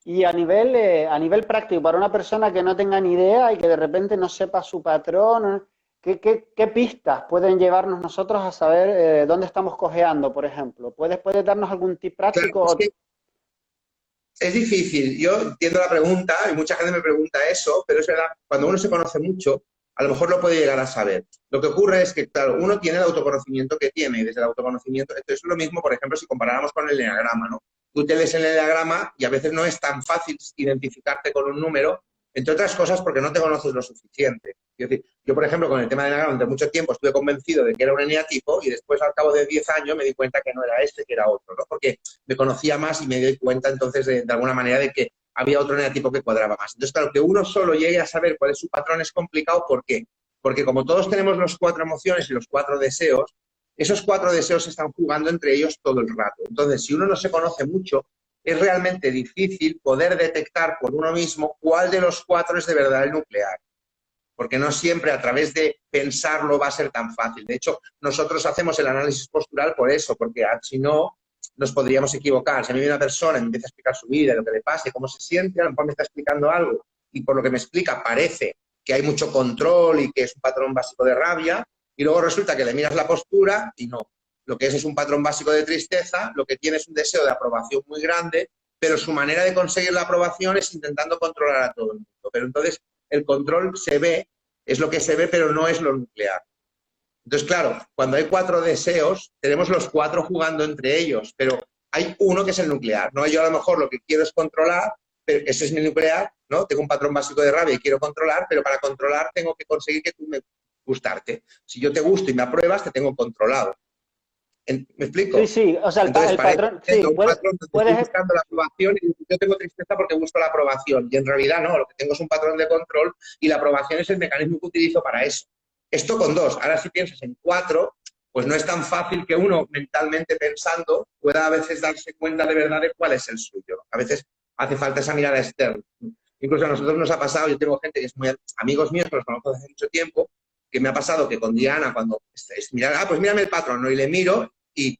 Y a nivel práctico, para una persona que no tenga ni idea y que de repente no sepa su patrón, ¿qué pistas pueden llevarnos nosotros a saber dónde estamos cojeando, por ejemplo? ¿Puedes darnos algún tip Claro, es práctico? que es difícil. Yo entiendo la pregunta y mucha gente me pregunta eso, pero es verdad, cuando uno se conoce mucho, a lo mejor lo puede llegar a saber. Lo que ocurre es que, claro, uno tiene el autoconocimiento que tiene y desde el autoconocimiento, entonces es lo mismo, por ejemplo, si comparáramos con el eneagrama, ¿no? Tú te lees el eneagrama y a veces no es tan fácil identificarte con un número, entre otras cosas porque no te conoces lo suficiente. Es decir, yo, por ejemplo, con el tema del eneagrama, durante mucho tiempo estuve convencido de que era un eneatipo y después, al cabo de 10 años, me di cuenta que no era este, que era otro, ¿no? Porque me conocía más y me di cuenta entonces de alguna manera de que había otro eneatipo que cuadraba más. Entonces, claro, que uno solo llegue a saber cuál es su patrón es complicado. ¿Por qué? Porque como todos tenemos los 4 emociones y los 4 deseos, esos 4 deseos se están jugando entre ellos todo el rato. Entonces, si uno no se conoce mucho, es realmente difícil poder detectar por uno mismo cuál de los 4 es de verdad el nuclear. Porque no siempre a través de pensarlo va a ser tan fácil. De hecho, nosotros hacemos el análisis postural por eso, porque si no, nos podríamos equivocar. Si a mí viene una persona y me empieza a explicar su vida, lo que le pasa, cómo se siente, a lo mejor me está explicando algo y por lo que me explica parece que hay mucho control y que es un patrón básico de rabia, y luego resulta que le miras la postura y no. Lo que es un patrón básico de tristeza, lo que tiene es un deseo de aprobación muy grande, pero su manera de conseguir la aprobación es intentando controlar a todo el mundo. Pero entonces el control se ve, es lo que se ve, pero no es lo nuclear. Entonces, claro, cuando hay 4 deseos, tenemos los 4 jugando entre ellos, pero hay uno que es el nuclear, ¿no? Yo a lo mejor lo que quiero es controlar, pero ese es mi nuclear, ¿no? Tengo un patrón básico de rabia y quiero controlar, pero para controlar tengo que conseguir que tú me gustarte. Si yo te gusto y me apruebas, te tengo controlado. ¿Me Sí, explico? sí, o sea, Entonces el parece patrón, que sí, tengo un patrón donde estoy puedes, buscando la aprobación y yo tengo tristeza porque busco la aprobación. Y en realidad no, lo que tengo es un patrón de control y la aprobación es el mecanismo que utilizo para eso. Esto con 2. Ahora si piensas en 4, pues no es tan fácil que uno mentalmente pensando pueda a veces darse cuenta de verdad de cuál es el suyo. A veces hace falta esa mirada externa. Incluso a nosotros nos ha pasado, yo tengo gente que es muy amigos míos, que los conozco hace mucho tiempo, que me ha pasado que con Diana, cuando es mirar, pues mírame el patrón, ¿no? Y le miro y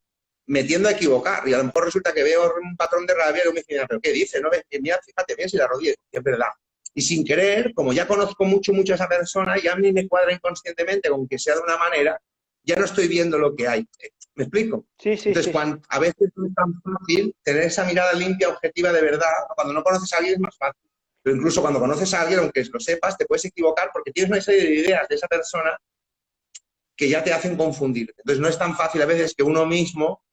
me tiendo a equivocar. Y a lo mejor resulta que veo un patrón de rabia y me dice, ¿pero qué dice? ¿No? Mira, fíjate bien si la rodilla es verdad. Y sin querer, como ya conozco mucho a esa persona, ya a mí me cuadra inconscientemente, aunque sea de una manera, ya no estoy viendo lo que hay. ¿Me explico? sí, sí, Entonces, sí, cuando, a veces no es tan fácil tener esa mirada limpia, objetiva de verdad. Cuando no conoces a alguien es más fácil. Pero incluso cuando conoces a alguien, aunque lo sepas, te puedes equivocar porque tienes una serie de ideas de esa persona que ya te hacen confundir. Entonces, no es tan fácil a veces que uno mismo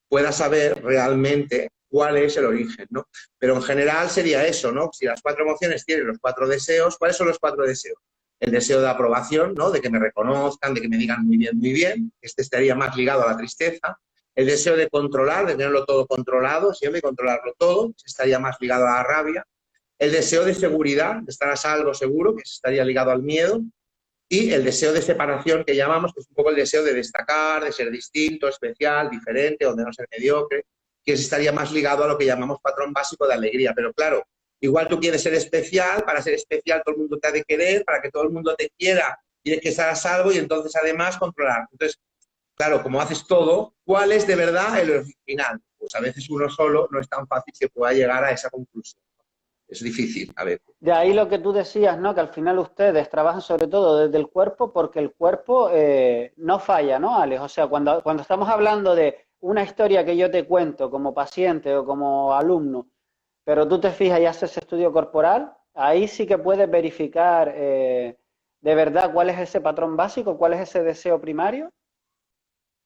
pueda saber realmente cuál es el origen, ¿no? Pero en general sería eso, ¿no? Si las 4 emociones tienen los 4 deseos, ¿cuáles son los 4 deseos? El deseo de aprobación, ¿no? De que me reconozcan, de que me digan muy bien. Este estaría más ligado a la tristeza. El deseo de controlar, de tenerlo todo controlado, siempre controlarlo todo, estaría más ligado a la rabia. El deseo de seguridad, de estar a salvo, seguro, que estaría ligado al miedo. Y el deseo de separación que llamamos, que es un poco el deseo de destacar, de ser distinto, especial, diferente, o de no ser mediocre, que estaría más ligado a lo que llamamos patrón básico de alegría. Pero claro, Igual tú quieres ser especial, para ser especial todo el mundo te ha de querer, para que todo el mundo te quiera tienes que estar a salvo y entonces además controlar. Entonces, claro, como haces todo, ¿cuál es de verdad el original? Pues a veces uno solo no es tan fácil que pueda llegar a esa conclusión. Es difícil, a ver. De ahí lo que tú decías, ¿no? Que al final ustedes trabajan sobre todo desde el cuerpo porque el cuerpo no falla, ¿no, Alex? O sea, cuando estamos hablando de una historia que yo te cuento como paciente o como alumno, pero tú te fijas y haces estudio corporal, ahí sí que puedes verificar de verdad cuál es ese patrón básico, cuál es ese deseo primario.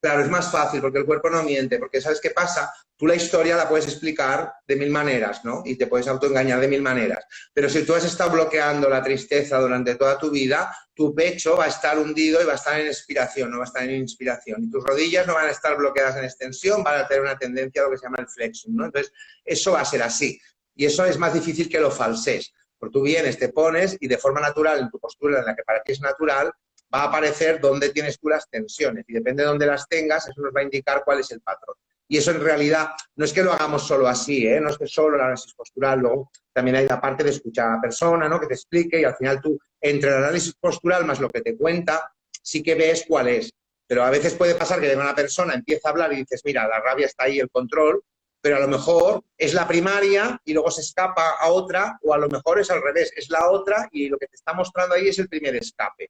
Claro, es más fácil porque el cuerpo no miente, porque ¿sabes qué pasa? Tú la historia la puedes explicar de 1000 maneras, ¿no? Y te puedes autoengañar de 1000 maneras. Pero si tú has estado bloqueando la tristeza durante toda tu vida, tu pecho va a estar hundido y va a estar en expiración, no va a estar en inspiración. Y tus rodillas no van a estar bloqueadas en extensión, van a tener una tendencia a lo que se llama el flexum, ¿no? Entonces, eso va a ser así. Y eso es más difícil que lo falses. Porque tú vienes, te pones y de forma natural, en tu postura en la que para ti es natural, va a aparecer dónde tienes tú las tensiones y depende de dónde las tengas, eso nos va a indicar cuál es el patrón. Y eso en realidad no es que lo hagamos solo así, no es que solo el análisis postural, luego también hay la parte de escuchar a la persona, ¿no? Que te explique y al final tú, entre el análisis postural más lo que te cuenta, sí que ves cuál es. Pero a veces puede pasar que venga una persona, empieza a hablar y dices, mira, la rabia está ahí, el control, pero a lo mejor es la primaria y luego se escapa a otra, o a lo mejor es al revés, es la otra y lo que te está mostrando ahí es el primer escape.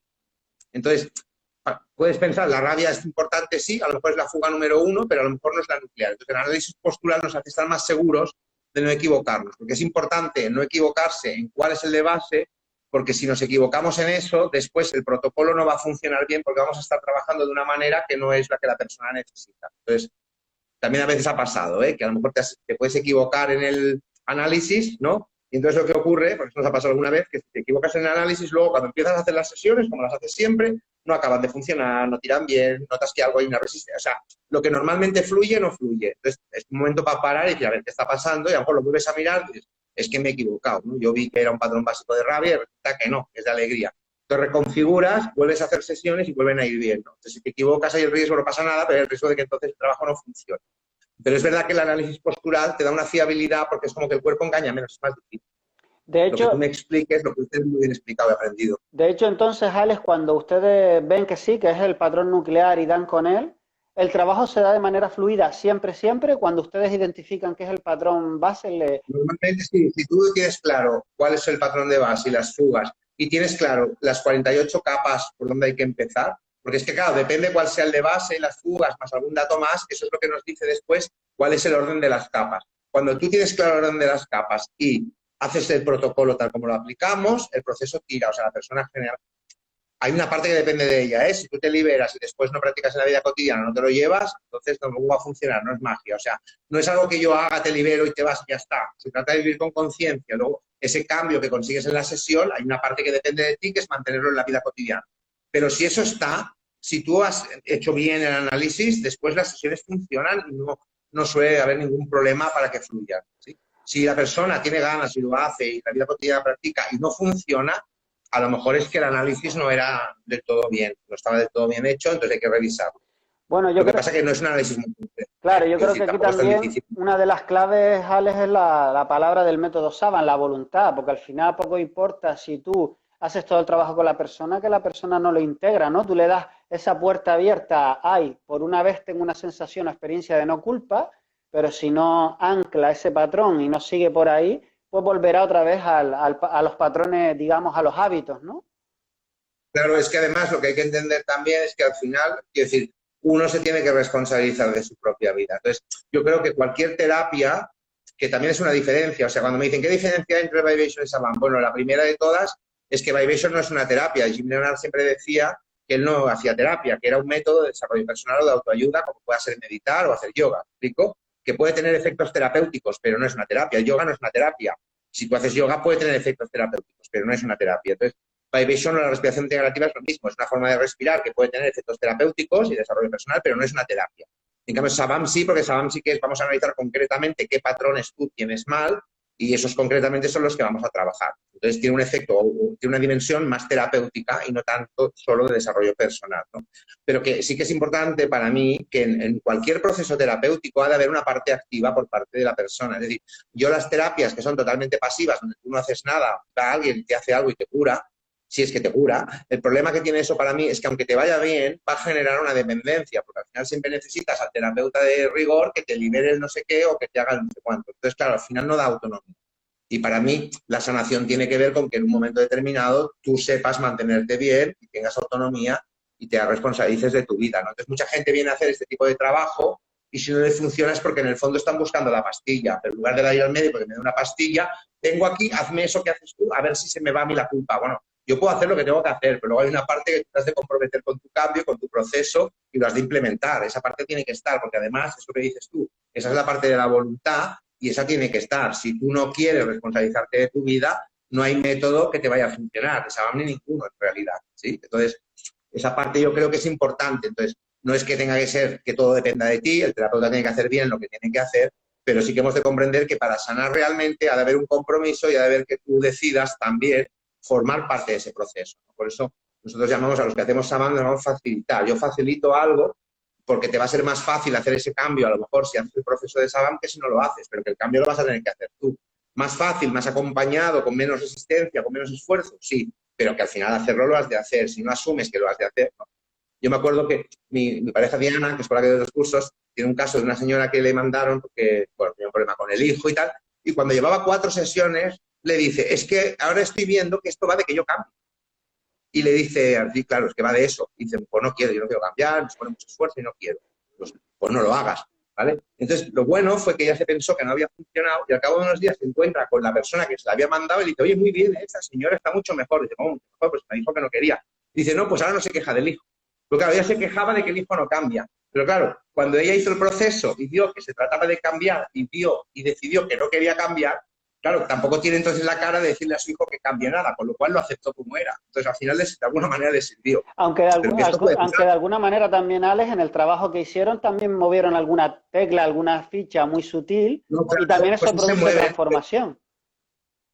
Entonces, puedes pensar, la rabia es importante, sí, a lo mejor es la fuga número 1, pero a lo mejor no es la nuclear. Entonces, el análisis postural nos hace estar más seguros de no equivocarnos, porque es importante no equivocarse en cuál es el de base, porque si nos equivocamos en eso, después el protocolo no va a funcionar bien porque vamos a estar trabajando de una manera que no es la que la persona necesita. Entonces, también a veces ha pasado, que a lo mejor te puedes equivocar en el análisis, ¿no? Y entonces lo que ocurre, porque esto nos ha pasado alguna vez, que si te equivocas en el análisis, luego cuando empiezas a hacer las sesiones, como las haces siempre, no acaban de funcionar, no tiran bien, notas que algo hay una resistencia. O sea, lo que normalmente fluye, no fluye. Entonces, es un momento para parar y decir, a ver, ¿qué está pasando? Y a lo mejor lo vuelves a mirar y dices, es que me he equivocado, ¿no? Yo vi que era un patrón básico de rabia y resulta que no, es de alegría. Entonces, reconfiguras, vuelves a hacer sesiones y vuelven a ir bien, ¿no? Entonces, si te equivocas hay el riesgo, no pasa nada, pero hay el riesgo de que entonces el trabajo no funcione. Pero es verdad que el análisis postural te da una fiabilidad porque es como que el cuerpo engaña menos, es más difícil. De Lo que tú hecho, me expliques, lo que usted muy bien explicado y aprendido. de hecho, entonces, Alex, cuando ustedes ven que sí, que es el patrón nuclear y dan con él, el trabajo se da de manera fluida siempre, siempre. Cuando ustedes identifican que es el patrón base, Normalmente, sí, si tú tienes claro cuál es el patrón de base y las fugas, y tienes claro las 48 capas por donde hay que empezar, porque es que, claro, depende cuál sea el de base, las fugas, más algún dato más, eso es lo que nos dice después cuál es el orden de las capas. Cuando tú tienes claro el orden de las capas y haces el protocolo tal como lo aplicamos, el proceso tira, o sea, la persona genera. Hay una parte que depende de ella, ¿eh? Si tú te liberas y después no practicas en la vida cotidiana, no te lo llevas, entonces no va a funcionar, no es magia. O sea, no es algo que yo haga, te libero y te vas y ya está. Se trata de vivir con conciencia. Luego, ese cambio que consigues en la sesión, hay una parte que depende de ti, que es mantenerlo en la vida cotidiana. Pero si eso está, si tú has hecho bien el análisis, después las sesiones funcionan y no suele haber ningún problema para que fluyan, ¿sí? Si la persona tiene ganas y lo hace y la vida cotidiana practica y no funciona, a lo mejor es que el análisis no era del todo bien, no estaba del todo bien hecho, entonces hay que revisarlo. bueno, yo Lo que creo, pasa es que no es un análisis muy complejo. claro, yo Quiero creo decir, que aquí tampoco es tan también difícil. una de las claves, Alex, es la palabra del método Saban, la voluntad, porque al final poco importa si tú haces todo el trabajo con la persona, que la persona no lo integra, ¿no? Tú le das esa puerta abierta, ay, por una vez tengo una sensación o experiencia de no culpa, pero si no ancla ese patrón y no sigue por ahí, pues volverá otra vez a los patrones, digamos, a los hábitos, ¿no? Claro, es que además lo que hay que entender también es que al final, quiero decir, uno se tiene que responsabilizar de su propia vida. Entonces, yo creo que cualquier terapia, que también es una diferencia, o sea, cuando me dicen, ¿qué diferencia hay entre Vibration y Saban? Bueno, la primera de todas es que Vibration no es una terapia. Jim Leonard siempre decía que él no hacía terapia, que era un método de desarrollo personal o de autoayuda, como puede ser meditar o hacer yoga, ¿explico? Que puede tener efectos terapéuticos, pero no es una terapia. El yoga no es una terapia. Si tú haces yoga puede tener efectos terapéuticos, pero no es una terapia. Entonces, Vibration o la respiración integrativa es lo mismo, es una forma de respirar que puede tener efectos terapéuticos y desarrollo personal, pero no es una terapia. En cambio, Sabam sí, porque Sabam sí que es, vamos a analizar concretamente qué patrones tú tienes mal Y esos concretamente son los que vamos a trabajar. Entonces tiene un efecto, tiene una dimensión más terapéutica y no tanto solo de desarrollo personal, ¿no? Pero que sí que es importante para mí que en cualquier proceso terapéutico ha de haber una parte activa por parte de la persona. Es decir, yo las terapias que son totalmente pasivas, donde tú no haces nada, va alguien, te hace algo y te cura, si es que te cura, el problema que tiene eso para mí es que aunque te vaya bien, va a generar una dependencia, porque al final siempre necesitas al terapeuta de rigor que te libere el no sé qué o que te haga el no sé cuánto. Entonces, claro, al final no da autonomía. Y para mí la sanación tiene que ver con que en un momento determinado tú sepas mantenerte bien y tengas autonomía y te responsabilices de tu vida, ¿no? Entonces mucha gente viene a hacer este tipo de trabajo y si no le funciona es porque en el fondo están buscando la pastilla, pero en lugar de ir al médico que me dé una pastilla, vengo aquí, hazme eso que haces tú, a ver si se me va a mí la culpa. Bueno, yo puedo hacer lo que tengo que hacer, pero luego hay una parte que te has de comprometer con tu cambio, con tu proceso y lo has de implementar. Esa parte tiene que estar, porque además, es lo que dices tú, esa es la parte de la voluntad y esa tiene que estar. Si tú no quieres responsabilizarte de tu vida, no hay método que te vaya a funcionar, ni ninguno en realidad, ¿sí? Entonces, esa parte yo creo que es importante. Entonces, no es que tenga que ser que todo dependa de ti, el terapeuta tiene que hacer bien lo que tiene que hacer, pero sí que hemos de comprender que para sanar realmente ha de haber un compromiso y ha de haber que tú decidas también formar parte de ese proceso. Por eso nosotros llamamos a los que hacemos Saman, nos vamos a facilitar. Yo facilito algo porque te va a ser más fácil hacer ese cambio, a lo mejor si haces el proceso de Saban que si no lo haces, pero que el cambio lo vas a tener que hacer tú. Más fácil, más acompañado, con menos resistencia, con menos esfuerzo, sí, pero que al final hacerlo lo has de hacer. Si no asumes que lo has de hacer, no. Yo me acuerdo que mi pareja Diana, que es con la que doy los cursos, tiene un caso de una señora que le mandaron porque, bueno, tenía un problema con el hijo y tal, y cuando llevaba 4 sesiones, le dice, es que ahora estoy viendo que esto va de que yo cambie. Y le dice, sí, claro, es que va de eso. Y dice, pues no quiero, yo no quiero cambiar, nos pone mucho esfuerzo y no quiero. Pues no lo hagas, ¿vale? Entonces, lo bueno fue que ella se pensó que no había funcionado y al cabo de unos días se encuentra con la persona que se la había mandado y le dice, oye, muy bien, esa señora está mucho mejor. Dice, ¿cómo mucho mejor? Pues me dijo que no quería. Dice, no, pues ahora no se queja del hijo. Pero claro, ella se quejaba de que el hijo no cambia. Pero claro, cuando ella hizo el proceso y vio que se trataba de cambiar y vio y decidió que no quería cambiar, claro, tampoco tiene entonces la cara de decirle a su hijo que cambie nada, con lo cual lo aceptó como era. Entonces, al final, de alguna manera le sirvió. Aunque de alguna manera también, Alex, en el trabajo que hicieron también movieron alguna tecla, alguna ficha muy sutil, no, claro, y también eso pues produce transformación.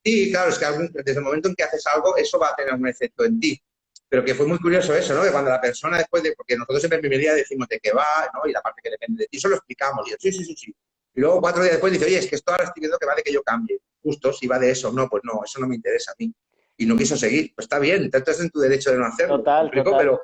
Sí, claro, es que desde el momento en que haces algo, eso va a tener un efecto en ti. Pero que fue muy curioso eso, ¿no? Que cuando la persona después de... Porque nosotros siempre el primer día decimos de qué va, ¿no? Y la parte que depende de ti, eso lo explicamos. Y yo, sí. Y luego 4 días después dice, oye, es que esto ahora estoy viendo que va de que yo cambie. Justo, si va de eso. No, pues no, eso no me interesa a mí. Y no quiso seguir. Pues está bien, estás en tu derecho de no hacerlo. Total. Pero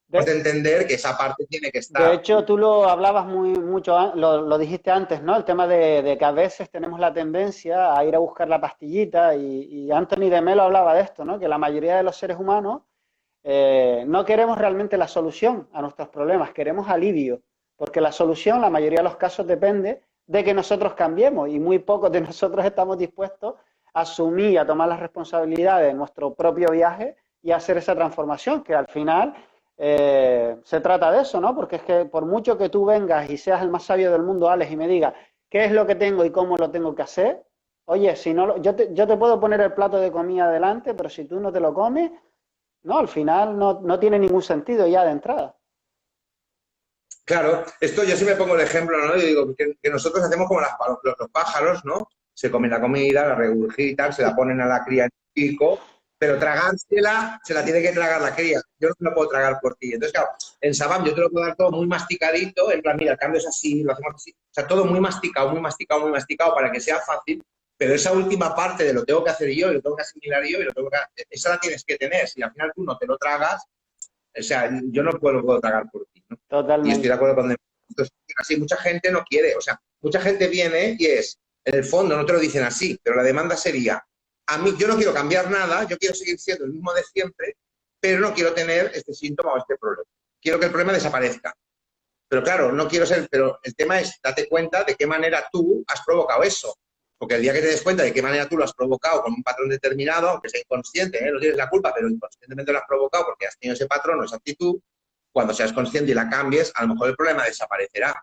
de entender que esa parte tiene que estar. De hecho, tú lo hablabas mucho, lo dijiste antes, ¿no? El tema de que a veces tenemos la tendencia a ir a buscar la pastillita y Anthony de Melo hablaba de esto, ¿no? Que la mayoría de los seres humanos no queremos realmente la solución a nuestros problemas, queremos alivio, porque la solución, la mayoría de los casos, depende de que nosotros cambiemos y muy pocos de nosotros estamos dispuestos a asumir, a tomar la responsabilidad de nuestro propio viaje y a hacer esa transformación, que al final se trata de eso, ¿no? Porque es que por mucho que tú vengas y seas el más sabio del mundo, Alex, y me digas qué es lo que tengo y cómo lo tengo que hacer, oye, si no, yo te puedo poner el plato de comida delante, pero si tú no te lo comes, no, al final no tiene ningún sentido ya de entrada. Claro, esto yo sí me pongo el ejemplo, ¿no? Yo digo que nosotros hacemos como los pájaros, ¿no? Se comen la comida, la regurgitan, se la ponen a la cría en el pico, pero tragársela se la tiene que tragar la cría. Yo no me la puedo tragar por ti. Entonces, claro, en Sabam yo te lo puedo dar todo muy masticadito, en plan, mira, el cambio es así, lo hacemos así. O sea, todo muy masticado para que sea fácil, pero esa última parte de lo tengo que hacer yo y lo tengo que asimilar yo y esa la tienes que tener. Si al final tú no te lo tragas, o sea, yo no puedo tragar por ti, ¿no? Totalmente. Y estoy de acuerdo con entonces, así mucha gente no quiere, o sea, mucha gente viene y es, en el fondo no te lo dicen así, pero la demanda sería, a mí yo no quiero cambiar nada, yo quiero seguir siendo el mismo de siempre, pero no quiero tener este síntoma o este problema. Quiero que el problema desaparezca. Pero claro, no quiero ser, pero el tema es, date cuenta de qué manera tú has provocado eso. Porque el día que te des cuenta de qué manera tú lo has provocado con un patrón determinado, aunque sea inconsciente, no tienes la culpa, pero inconscientemente lo has provocado porque has tenido ese patrón o esa actitud, cuando seas consciente y la cambies, a lo mejor el problema desaparecerá.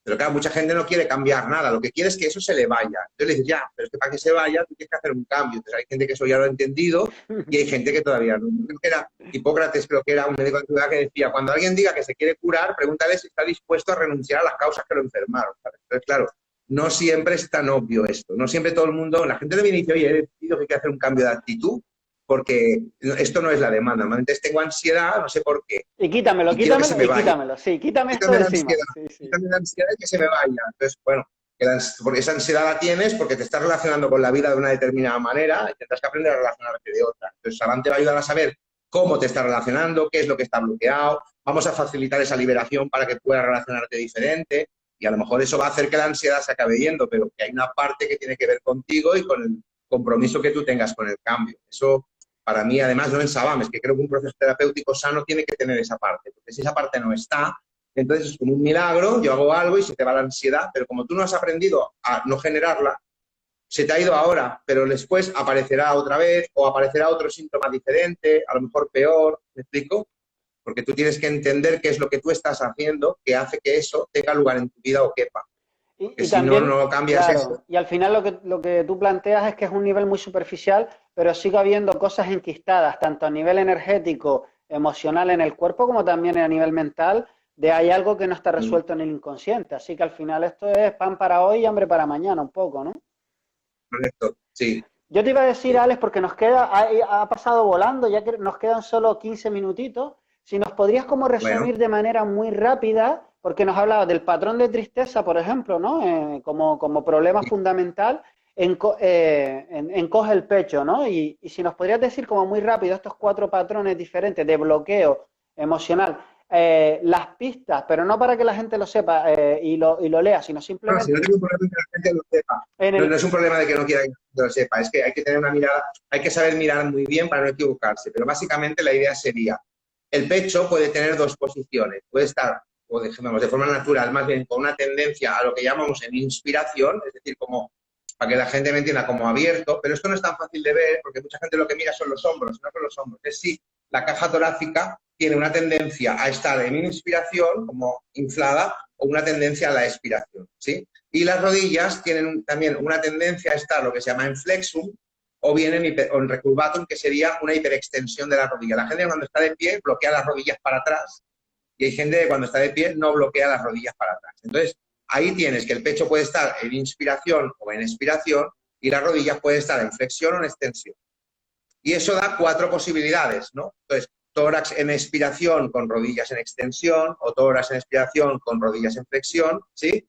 Pero claro, mucha gente no quiere cambiar nada, lo que quiere es que eso se le vaya. Entonces le dices, ya, pero es que para que se vaya tú tienes que hacer un cambio. Entonces hay gente que eso ya lo ha entendido y hay gente que todavía no. Creo que era Hipócrates, creo que era un médico de ciudad que decía, cuando alguien diga que se quiere curar, pregúntale si está dispuesto a renunciar a las causas que lo enfermaron, ¿sabes? Entonces, claro, no siempre es tan obvio esto. No siempre todo el mundo, la gente me dice, oye, he decidido que hay que hacer un cambio de actitud porque esto no es la demanda. Normalmente tengo ansiedad, no sé por qué, Y quítamelo, y quiero que se quítamelo me y vaya. quítamelo. Sí, quítame esto Quítame de la encima. ansiedad, Sí, sí. quítame la ansiedad y que se me vaya. Entonces, bueno, porque esa ansiedad la tienes porque te estás relacionando con la vida de una determinada manera y tendrás que aprender a relacionarte de otra. Entonces, Saban te va a ayudar a saber cómo te estás relacionando, qué es lo que está bloqueado. Vamos a facilitar esa liberación para que puedas relacionarte diferente y a lo mejor eso va a hacer que la ansiedad se acabe yendo, pero que hay una parte que tiene que ver contigo y con el compromiso que tú tengas con el cambio. Eso, para mí, además, no en Sabam, es que creo que un proceso terapéutico sano tiene que tener esa parte, porque si esa parte no está, entonces es como un milagro, yo hago algo y se te va la ansiedad, pero como tú no has aprendido a no generarla, se te ha ido ahora, pero después aparecerá otra vez o aparecerá otro síntoma diferente, a lo mejor peor, ¿me explico? Porque tú tienes que entender qué es lo que tú estás haciendo que hace que eso tenga lugar en tu vida o quepa. Porque Y si no, también, no cambias claro, eso. y al final lo que tú planteas es que es un nivel muy superficial, pero sigue habiendo cosas enquistadas, tanto a nivel energético, emocional en el cuerpo, como también a nivel mental, de hay algo que no está resuelto en el inconsciente. Así que al final esto es pan para hoy y hambre para mañana, un poco, ¿no? Correcto, sí, Yo te iba a decir, sí. Alex, porque nos queda, ha pasado volando, ya que nos quedan solo 15 minutitos, si nos podrías como Bueno, resumir de manera muy rápida, porque nos hablabas del patrón de tristeza, por ejemplo, ¿no? Como problema sí. fundamental, encoge el pecho, ¿no? Y si nos podrías decir como muy rápido estos cuatro patrones diferentes de bloqueo emocional, las pistas, pero no para que la gente lo sepa y lo lea, sino No, si no simplemente tengo un problema de que la gente lo sepa. en No, no el... es un problema de que no quiera que la gente lo sepa, es que hay que tener una mirada, hay que saber mirar muy bien para no equivocarse. Pero básicamente la idea sería, el pecho puede tener dos posiciones, puede estar, o dejémoslo de forma natural, más bien con una tendencia a lo que llamamos en inspiración, es decir, como para que la gente me entienda como abierto, pero esto no es tan fácil de ver porque mucha gente lo que mira son los hombros, no son los hombros. Es si la caja torácica tiene una tendencia a estar en inspiración, como inflada, o una tendencia a la expiración, ¿sí? Y las rodillas tienen también una tendencia a estar lo que se llama en flexum o bien en recurvatum, que sería una hiperextensión de la rodilla. La gente cuando está de pie bloquea las rodillas para atrás y hay gente que cuando está de pie no bloquea las rodillas para atrás. Entonces, ahí tienes que el pecho puede estar en inspiración o en expiración y las rodillas pueden estar en flexión o en extensión. Y eso da cuatro posibilidades, ¿no? Entonces, tórax en expiración con rodillas en extensión o tórax en expiración con rodillas en flexión, ¿sí?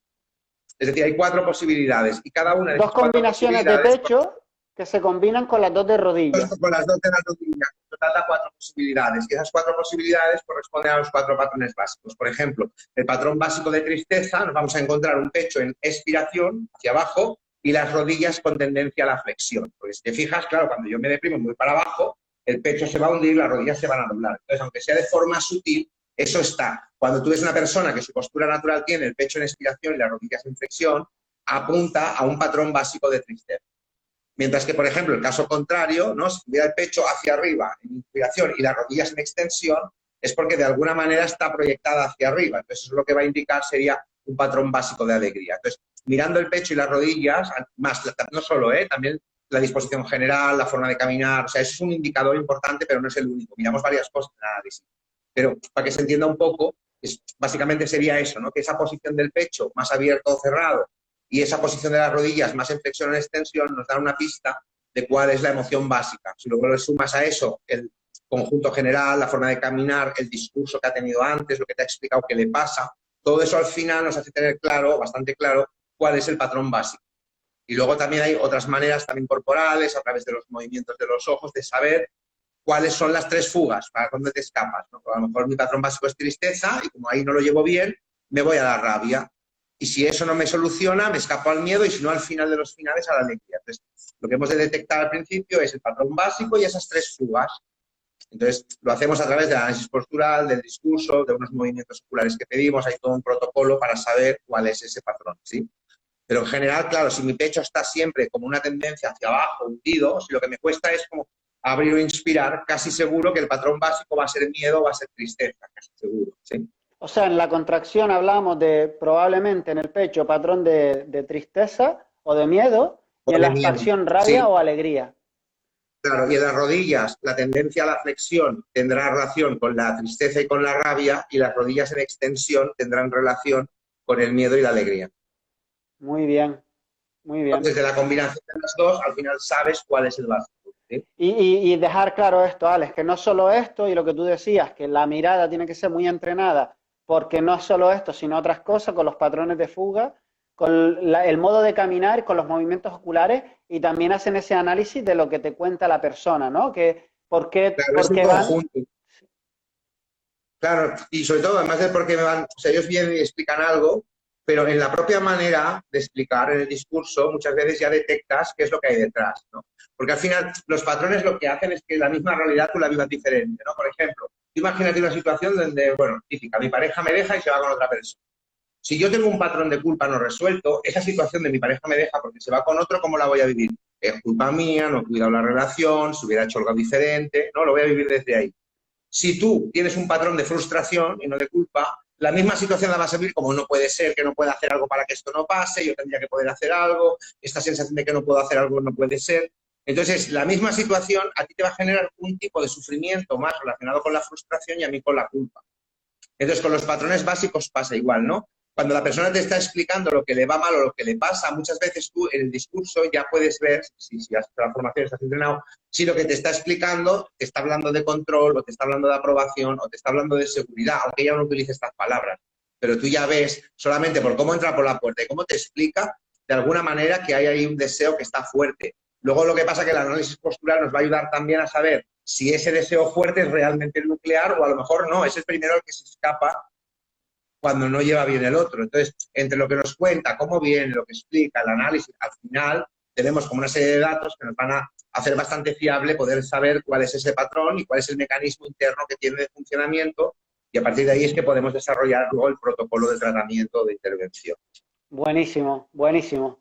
Es decir, hay cuatro posibilidades y cada una de Dos esas cuatro combinaciones de posibilidades pecho que se combinan con las dos de rodilla. con las dos de las rodillas, en total da cuatro posibilidades y esas cuatro posibilidades corresponden a los cuatro patrones básicos. Por ejemplo, el patrón básico de tristeza, nos vamos a encontrar un pecho en expiración hacia abajo y las rodillas con tendencia a la flexión. Porque si te fijas, claro, cuando yo me deprimo muy para abajo, el pecho se va a hundir y las rodillas se van a doblar. Entonces, aunque sea de forma sutil, eso está. Cuando tú ves una persona que su postura natural tiene el pecho en expiración y las rodillas en flexión, apunta a un patrón básico de tristeza. Mientras que, por ejemplo, el caso contrario, ¿no? Si tuviera el pecho hacia arriba en inspiración y las rodillas en extensión, es porque de alguna manera está proyectada hacia arriba. Entonces, eso lo que va a indicar sería un patrón básico de alegría. Entonces, mirando el pecho y las rodillas, más no solo, también la disposición general, la forma de caminar, o sea, eso es un indicador importante, pero no es el único. Miramos varias cosas en el análisis. Pero para que se entienda un poco, básicamente sería eso, ¿no? Que esa posición del pecho más abierto o cerrado y esa posición de las rodillas más en flexión o en extensión nos dan una pista de cuál es la emoción básica. Si luego le sumas a eso el conjunto general, la forma de caminar, el discurso que ha tenido antes, lo que te ha explicado que le pasa, todo eso al final nos hace tener claro, bastante claro, cuál es el patrón básico. Y luego también hay otras maneras también corporales, a través de los movimientos de los ojos, de saber cuáles son las tres fugas, para dónde te escapas, ¿no? A lo mejor mi patrón básico es tristeza y como ahí no lo llevo bien, me voy a la rabia. Y si eso no me soluciona, me escapo al miedo y si no, al final de los finales, a la alegría. Entonces, lo que hemos de detectar al principio es el patrón básico y esas tres fugas. Entonces, lo hacemos a través del análisis postural, del discurso, de unos movimientos oculares que pedimos. Hay todo un protocolo para saber cuál es ese patrón, ¿sí? Pero en general, claro, si mi pecho está siempre como una tendencia hacia abajo, hundido, si lo que me cuesta es como abrir o inspirar, casi seguro que el patrón básico va a ser miedo o va a ser tristeza, casi seguro, ¿sí? O sea, en la contracción hablamos de probablemente en el pecho patrón de tristeza o de miedo O y en la de miedo, expansión sí. rabia o alegría. Claro, y en las rodillas la tendencia a la flexión tendrá relación con la tristeza y con la rabia y las rodillas en extensión tendrán relación con el miedo y la alegría. Muy bien, muy bien. Entonces, de la combinación de las dos, al final sabes cuál es el básico, ¿sí? Y dejar claro esto, Alex, que no es solo esto y lo que tú decías, que la mirada tiene que ser muy entrenada, porque no es solo esto, sino otras cosas, con los patrones de fuga, con el modo de caminar, con los movimientos oculares, y también hacen ese análisis de lo que te cuenta la persona, ¿no? Que, Claro, es por un qué van. conjunto. Claro, y sobre todo, además de porque me van, o sea, ellos vienen y explican algo, pero en la propia manera de explicar en el discurso, muchas veces ya detectas qué es lo que hay detrás, ¿no? Porque al final, los patrones lo que hacen es que la misma realidad tú la vivas diferente, ¿no? Por ejemplo, imagínate una situación donde, bueno, típica, mi pareja me deja y se va con otra persona. Si yo tengo un patrón de culpa no resuelto, esa situación de mi pareja me deja porque se va con otro, ¿cómo la voy a vivir? Es culpa mía, no he cuidado la relación, si hubiera hecho algo diferente, no, lo voy a vivir desde ahí. Si tú tienes un patrón de frustración y no de culpa, la misma situación la vas a vivir como no puede ser, que no pueda hacer algo para que esto no pase, yo tendría que poder hacer algo, esta sensación de que no puedo hacer algo no puede ser. Entonces, la misma situación a ti te va a generar un tipo de sufrimiento más relacionado con la frustración y a mí con la culpa. Entonces, con los patrones básicos pasa igual, ¿no? Cuando la persona te está explicando lo que le va mal o lo que le pasa, muchas veces tú en el discurso ya puedes ver, si has hecho la formación, estás entrenado, si lo que te está explicando te está hablando de control, o te está hablando de aprobación, o te está hablando de seguridad, aunque ella no utilice estas palabras. Pero tú ya ves, solamente por cómo entra por la puerta y cómo te explica, de alguna manera que hay ahí un deseo que está fuerte. Luego lo que pasa es que el análisis postural nos va a ayudar también a saber si ese deseo fuerte es realmente el nuclear o a lo mejor no, es el primero el que se escapa cuando no lleva bien el otro. Entonces, entre lo que nos cuenta, cómo viene, lo que explica, el análisis, al final tenemos como una serie de datos que nos van a hacer bastante fiable poder saber cuál es ese patrón y cuál es el mecanismo interno que tiene de funcionamiento, y a partir de ahí es que podemos desarrollar luego el protocolo de tratamiento de intervención. Buenísimo, buenísimo.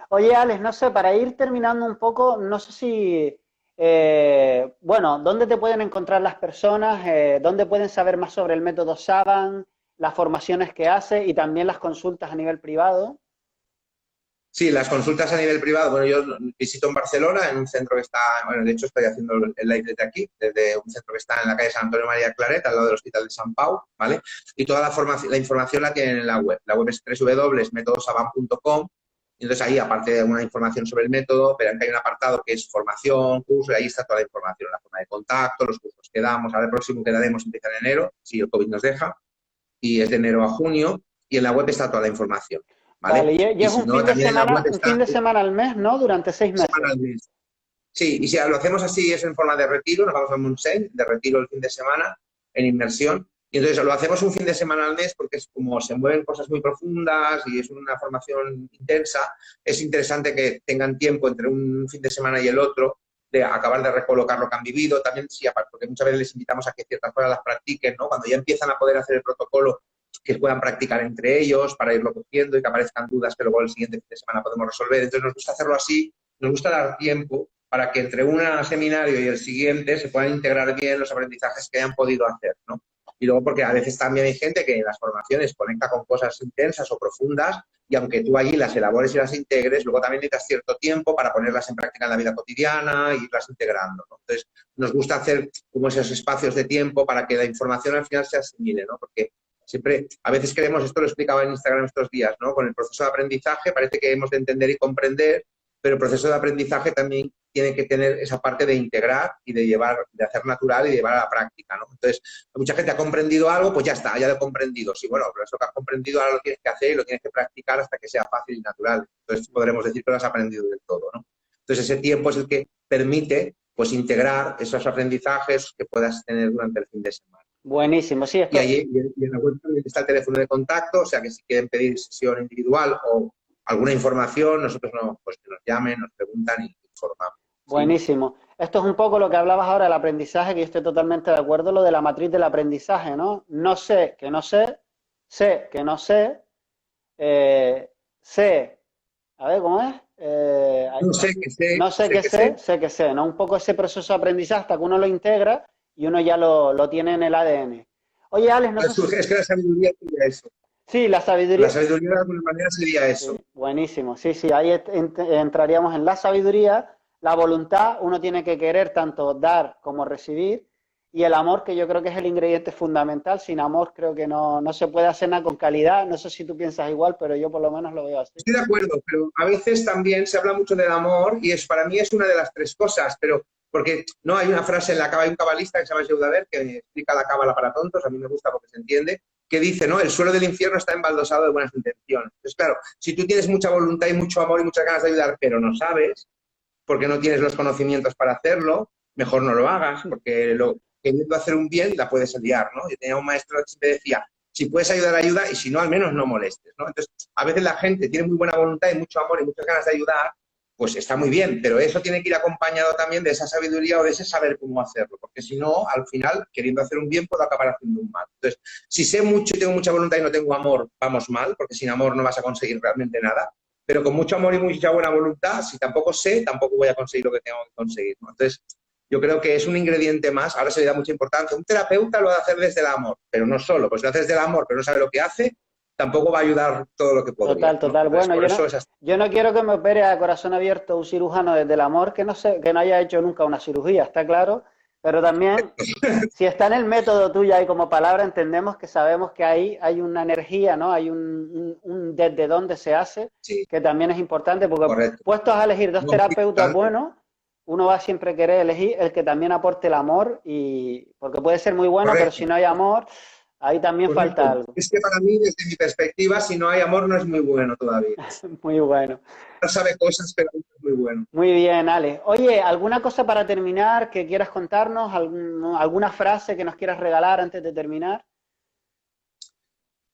Oye, Alex, no sé, para ir terminando un poco, no sé si, bueno, ¿dónde te pueden encontrar las personas? ¿Dónde pueden saber más sobre el método Saban, las formaciones que hace y también las consultas a nivel privado? Sí, las consultas a nivel privado, bueno, yo visito en Barcelona, en un centro que está, bueno, de hecho estoy haciendo el live desde aquí, desde un centro que está en la calle San Antonio María Claret, al lado del Hospital de San Pau, ¿vale? Y toda la información la tienen en la web. La web es www.metodosaban.com, y entonces ahí, aparte de una información sobre el método, verán que hay un apartado que es formación, curso, y ahí está toda la información, la forma de contacto, los cursos que damos. Ahora el próximo que daremos empieza en enero, si el COVID nos deja, y es de enero a junio, y en la web está toda la información. ¿Vale? Vale, y Y es si no, también en la web un fin está de semana al mes, ¿no? Durante 6 meses. semanalmente. Sí, y si lo hacemos así es en forma de retiro, nos vamos a Montseny, de retiro el fin de semana, en inmersión. Y entonces lo hacemos un fin de semana al mes porque es como se mueven cosas muy profundas y es una formación intensa. Es interesante que tengan tiempo entre un fin de semana y el otro de acabar de recolocar lo que han vivido. También, sí, aparte, porque muchas veces les invitamos a que ciertas cosas las practiquen, ¿no? Cuando ya empiezan a poder hacer el protocolo, que puedan practicar entre ellos para irlo cogiendo y que aparezcan dudas que luego el siguiente fin de semana podemos resolver. Entonces nos gusta hacerlo así, nos gusta dar tiempo para que entre un seminario y el siguiente se puedan integrar bien los aprendizajes que hayan podido hacer, ¿no? Y luego porque a veces también hay gente que en las formaciones conecta con cosas intensas o profundas y aunque tú allí las elabores y las integres, luego también necesitas cierto tiempo para ponerlas en práctica en la vida cotidiana e irlas integrando, ¿no? Entonces, nos gusta hacer como esos espacios de tiempo para que la información al final se asimile, ¿no? Porque siempre, a veces queremos, esto lo explicaba en Instagram estos días, ¿no? Con el proceso de aprendizaje parece que hemos de entender y comprender, pero el proceso de aprendizaje también tiene que tener esa parte de integrar y de llevar, de hacer natural y de llevar a la práctica, ¿no? Entonces, mucha gente ha comprendido algo, pues ya está, ya lo he comprendido. Sí, bueno, pero eso que has comprendido ahora lo tienes que hacer y lo tienes que practicar hasta que sea fácil y natural. Entonces, podremos decir que lo has aprendido del todo, ¿no? Entonces, ese tiempo es el que permite, pues, integrar esos aprendizajes que puedas tener durante el fin de semana. Buenísimo, sí, Y esto. ahí y en la web también está el teléfono de contacto, o sea que si quieren pedir sesión individual o alguna información, nosotros pues que nos llamen, nos preguntan y informamos. ¿Sí? Buenísimo. Esto es un poco lo que hablabas ahora del aprendizaje, que yo estoy totalmente de acuerdo, lo de la matriz del aprendizaje, ¿no? No sé que no sé, sé que no sé, sé, a ver, ¿cómo es? No sé, que No sé sé que que sé. sé que sé, ¿no? Un poco ese proceso de aprendizaje hasta que uno lo integra y uno ya lo tiene en el ADN. Oye, Alex, no sé si. Es que la sabiduría sería eso. Sí, la La sabiduría. sabiduría de alguna manera sería Sí, eso. buenísimo. Sí, sí, ahí entraríamos en la sabiduría, la voluntad, uno tiene que querer tanto dar como recibir y el amor, que yo creo que es el ingrediente fundamental. Sin amor creo que no se puede hacer nada con calidad. No sé si tú piensas igual, pero yo por lo menos lo veo así. Estoy de acuerdo, pero a veces también se habla mucho del amor y para mí es una de las tres cosas, pero porque no hay una frase en la cábala, hay un cabalista que se llama Yehudaler que explica la cábala para tontos, a mí me gusta porque se entiende, que dice, ¿no? El suelo del infierno está embaldosado de buenas intenciones. Entonces, claro, si tú tienes mucha voluntad y mucho amor y muchas ganas de ayudar, pero no sabes, porque no tienes los conocimientos para hacerlo, mejor no lo hagas, porque queriendo hacer un bien la puedes liar, ¿no? Yo tenía un maestro que siempre decía, si puedes ayudar, ayuda, y si no, al menos no molestes, ¿no? Entonces, a veces la gente tiene muy buena voluntad y mucho amor y muchas ganas de ayudar, pues está muy bien, pero eso tiene que ir acompañado también de esa sabiduría o de ese saber cómo hacerlo, porque si no, al final, queriendo hacer un bien, puedo acabar haciendo un mal. Entonces, si sé mucho y tengo mucha voluntad y no tengo amor, vamos mal, porque sin amor no vas a conseguir realmente nada, pero con mucho amor y mucha buena voluntad, si tampoco sé, tampoco voy a conseguir lo que tengo que conseguir, ¿no? Entonces, yo creo que es un ingrediente más, ahora se le da mucha importancia. Un terapeuta lo va a hacer desde el amor, pero no solo, pues si lo hace desde el amor, pero no sabe lo que hace, tampoco va a ayudar todo lo que podría, Total, ¿no? total. Entonces, Bueno, por eso es así. yo no quiero que me opere a corazón abierto un cirujano desde el amor que no haya hecho nunca una cirugía, está claro. Pero también, si está en el método tuyo y como palabra entendemos que sabemos que hay una energía, ¿no? Hay un desde dónde se hace, Sí, que también es importante, porque correcto. puestos a elegir dos No muy terapeutas importante. buenos, uno va a siempre querer elegir el que también aporte el amor, y porque puede ser muy bueno, pero Correcto, si no hay amor, ahí también falta correcto. algo. Es que para mí, desde mi perspectiva, si no hay amor, no es muy bueno todavía. Muy bueno. No sabe cosas, pero no es muy bueno. Muy bien, Ale. Oye, ¿alguna cosa para terminar que quieras contarnos? ¿Alguna frase que nos quieras regalar antes de terminar?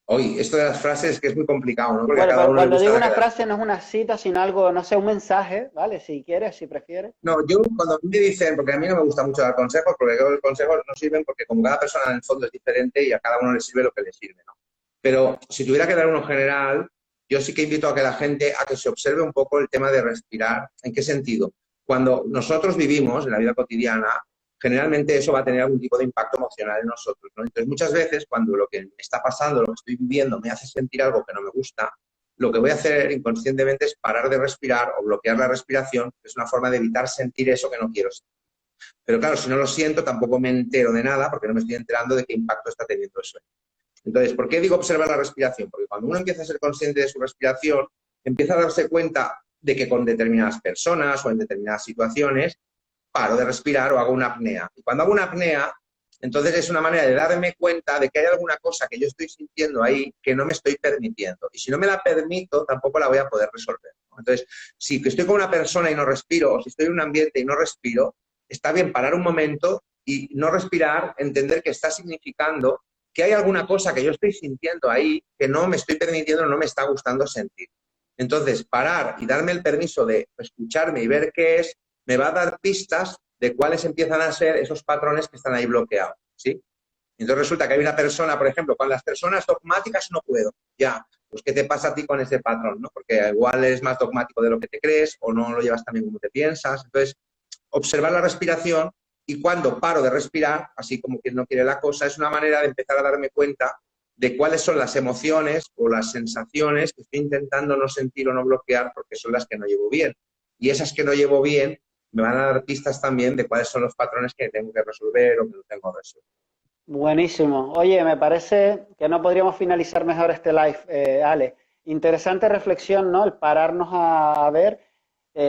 Hoy, esto de las frases que es muy complicado, ¿no? Porque a Bueno, cada pero uno le cuando gusta digo la que una le... frase no es una cita, sino algo, no sé, un mensaje, ¿vale? Si quieres, si prefieres. No, yo cuando a mí me dicen, porque a mí no me gusta mucho dar consejos, porque creo que los consejos no sirven porque como cada persona en el fondo es diferente y a cada uno le sirve lo que le sirve, ¿no? Pero si tuviera que dar uno general, yo sí que invito a que la gente a que se observe un poco el tema de respirar. ¿En qué sentido? Cuando nosotros vivimos en la vida cotidiana, generalmente eso va a tener algún tipo de impacto emocional en nosotros, ¿no? Entonces, muchas veces cuando lo que me está pasando, lo que estoy viviendo, me hace sentir algo que no me gusta, lo que voy a hacer inconscientemente es parar de respirar o bloquear la respiración, que es una forma de evitar sentir eso que no quiero sentir. Pero claro, si no lo siento, tampoco me entero de nada porque no me estoy enterando de qué impacto está teniendo eso. Entonces, ¿por qué digo observar la respiración? Porque cuando uno empieza a ser consciente de su respiración, empieza a darse cuenta de que con determinadas personas o en determinadas situaciones paro de respirar o hago una apnea. Y cuando hago una apnea, entonces es una manera de darme cuenta de que hay alguna cosa que yo estoy sintiendo ahí que no me estoy permitiendo. Y si no me la permito, tampoco la voy a poder resolver, ¿no? Entonces, si estoy con una persona y no respiro, o si estoy en un ambiente y no respiro, está bien parar un momento y no respirar, entender que está significando que hay alguna cosa que yo estoy sintiendo ahí que no me estoy permitiendo, no me está gustando sentir. Entonces, parar y darme el permiso de escucharme y ver qué es, me va a dar pistas de cuáles empiezan a ser esos patrones que están ahí bloqueados, ¿sí? Entonces resulta que hay una persona, por ejemplo, con las personas dogmáticas no puedo, ya, pues ¿qué te pasa a ti con ese patrón, no? Porque igual eres más dogmático de lo que te crees o no lo llevas también como te piensas. Entonces, observar la respiración y cuando paro de respirar, así como quien no quiere la cosa, es una manera de empezar a darme cuenta de cuáles son las emociones o las sensaciones que estoy intentando no sentir o no bloquear porque son las que no llevo bien. Y esas que no llevo bien me van a dar pistas también de cuáles son los patrones que tengo que resolver o que no tengo que resolver. Buenísimo. Oye, me parece que no podríamos finalizar mejor este live, Ale. Interesante reflexión, ¿no? El pararnos a ver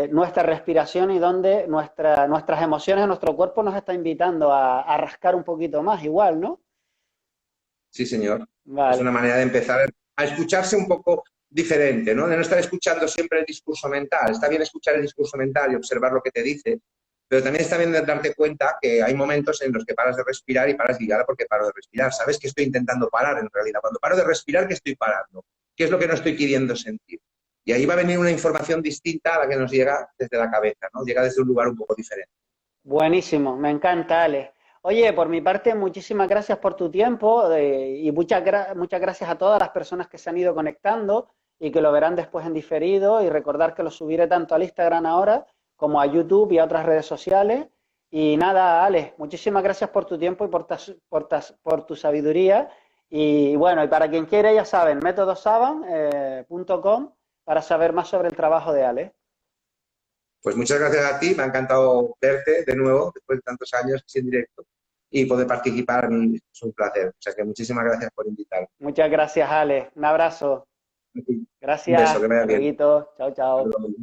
nuestra respiración y dónde nuestras emociones, nuestro cuerpo nos está invitando a rascar un poquito más, igual, ¿no? Sí, señor. Es Vale. una manera de empezar a escucharse un poco diferente, ¿no? De no estar escuchando siempre el discurso mental. Está bien escuchar el discurso mental y observar lo que te dice, pero también está bien de darte cuenta que hay momentos en los que paras de respirar y paras de llegar porque paro de respirar. ¿Sabes que estoy intentando parar en realidad? Cuando paro de respirar, ¿qué estoy parando? ¿Qué es lo que no estoy queriendo sentir? Y ahí va a venir una información distinta a la que nos llega desde la cabeza, ¿no? Llega desde un lugar un poco diferente. Buenísimo, me encanta, Ale. Oye, por mi parte, muchísimas gracias por tu tiempo y muchas gracias a todas las personas que se han ido conectando y que lo verán después en diferido, y recordar que lo subiré tanto al Instagram ahora como a YouTube y a otras redes sociales. Y nada, Ale, muchísimas gracias por tu tiempo y por tu sabiduría. Y bueno, y para quien quiera, ya saben, métodosaban.com para saber más sobre el trabajo de Ale. Pues muchas gracias a ti, me ha encantado verte de nuevo después de tantos años así en directo. y poder participar a mí es un placer. O sea que muchísimas gracias por invitarme. Muchas gracias, Ale. Un abrazo. Un beso, Gracias. que vaya Hasta bien. luego. Chao, Hasta chao. luego.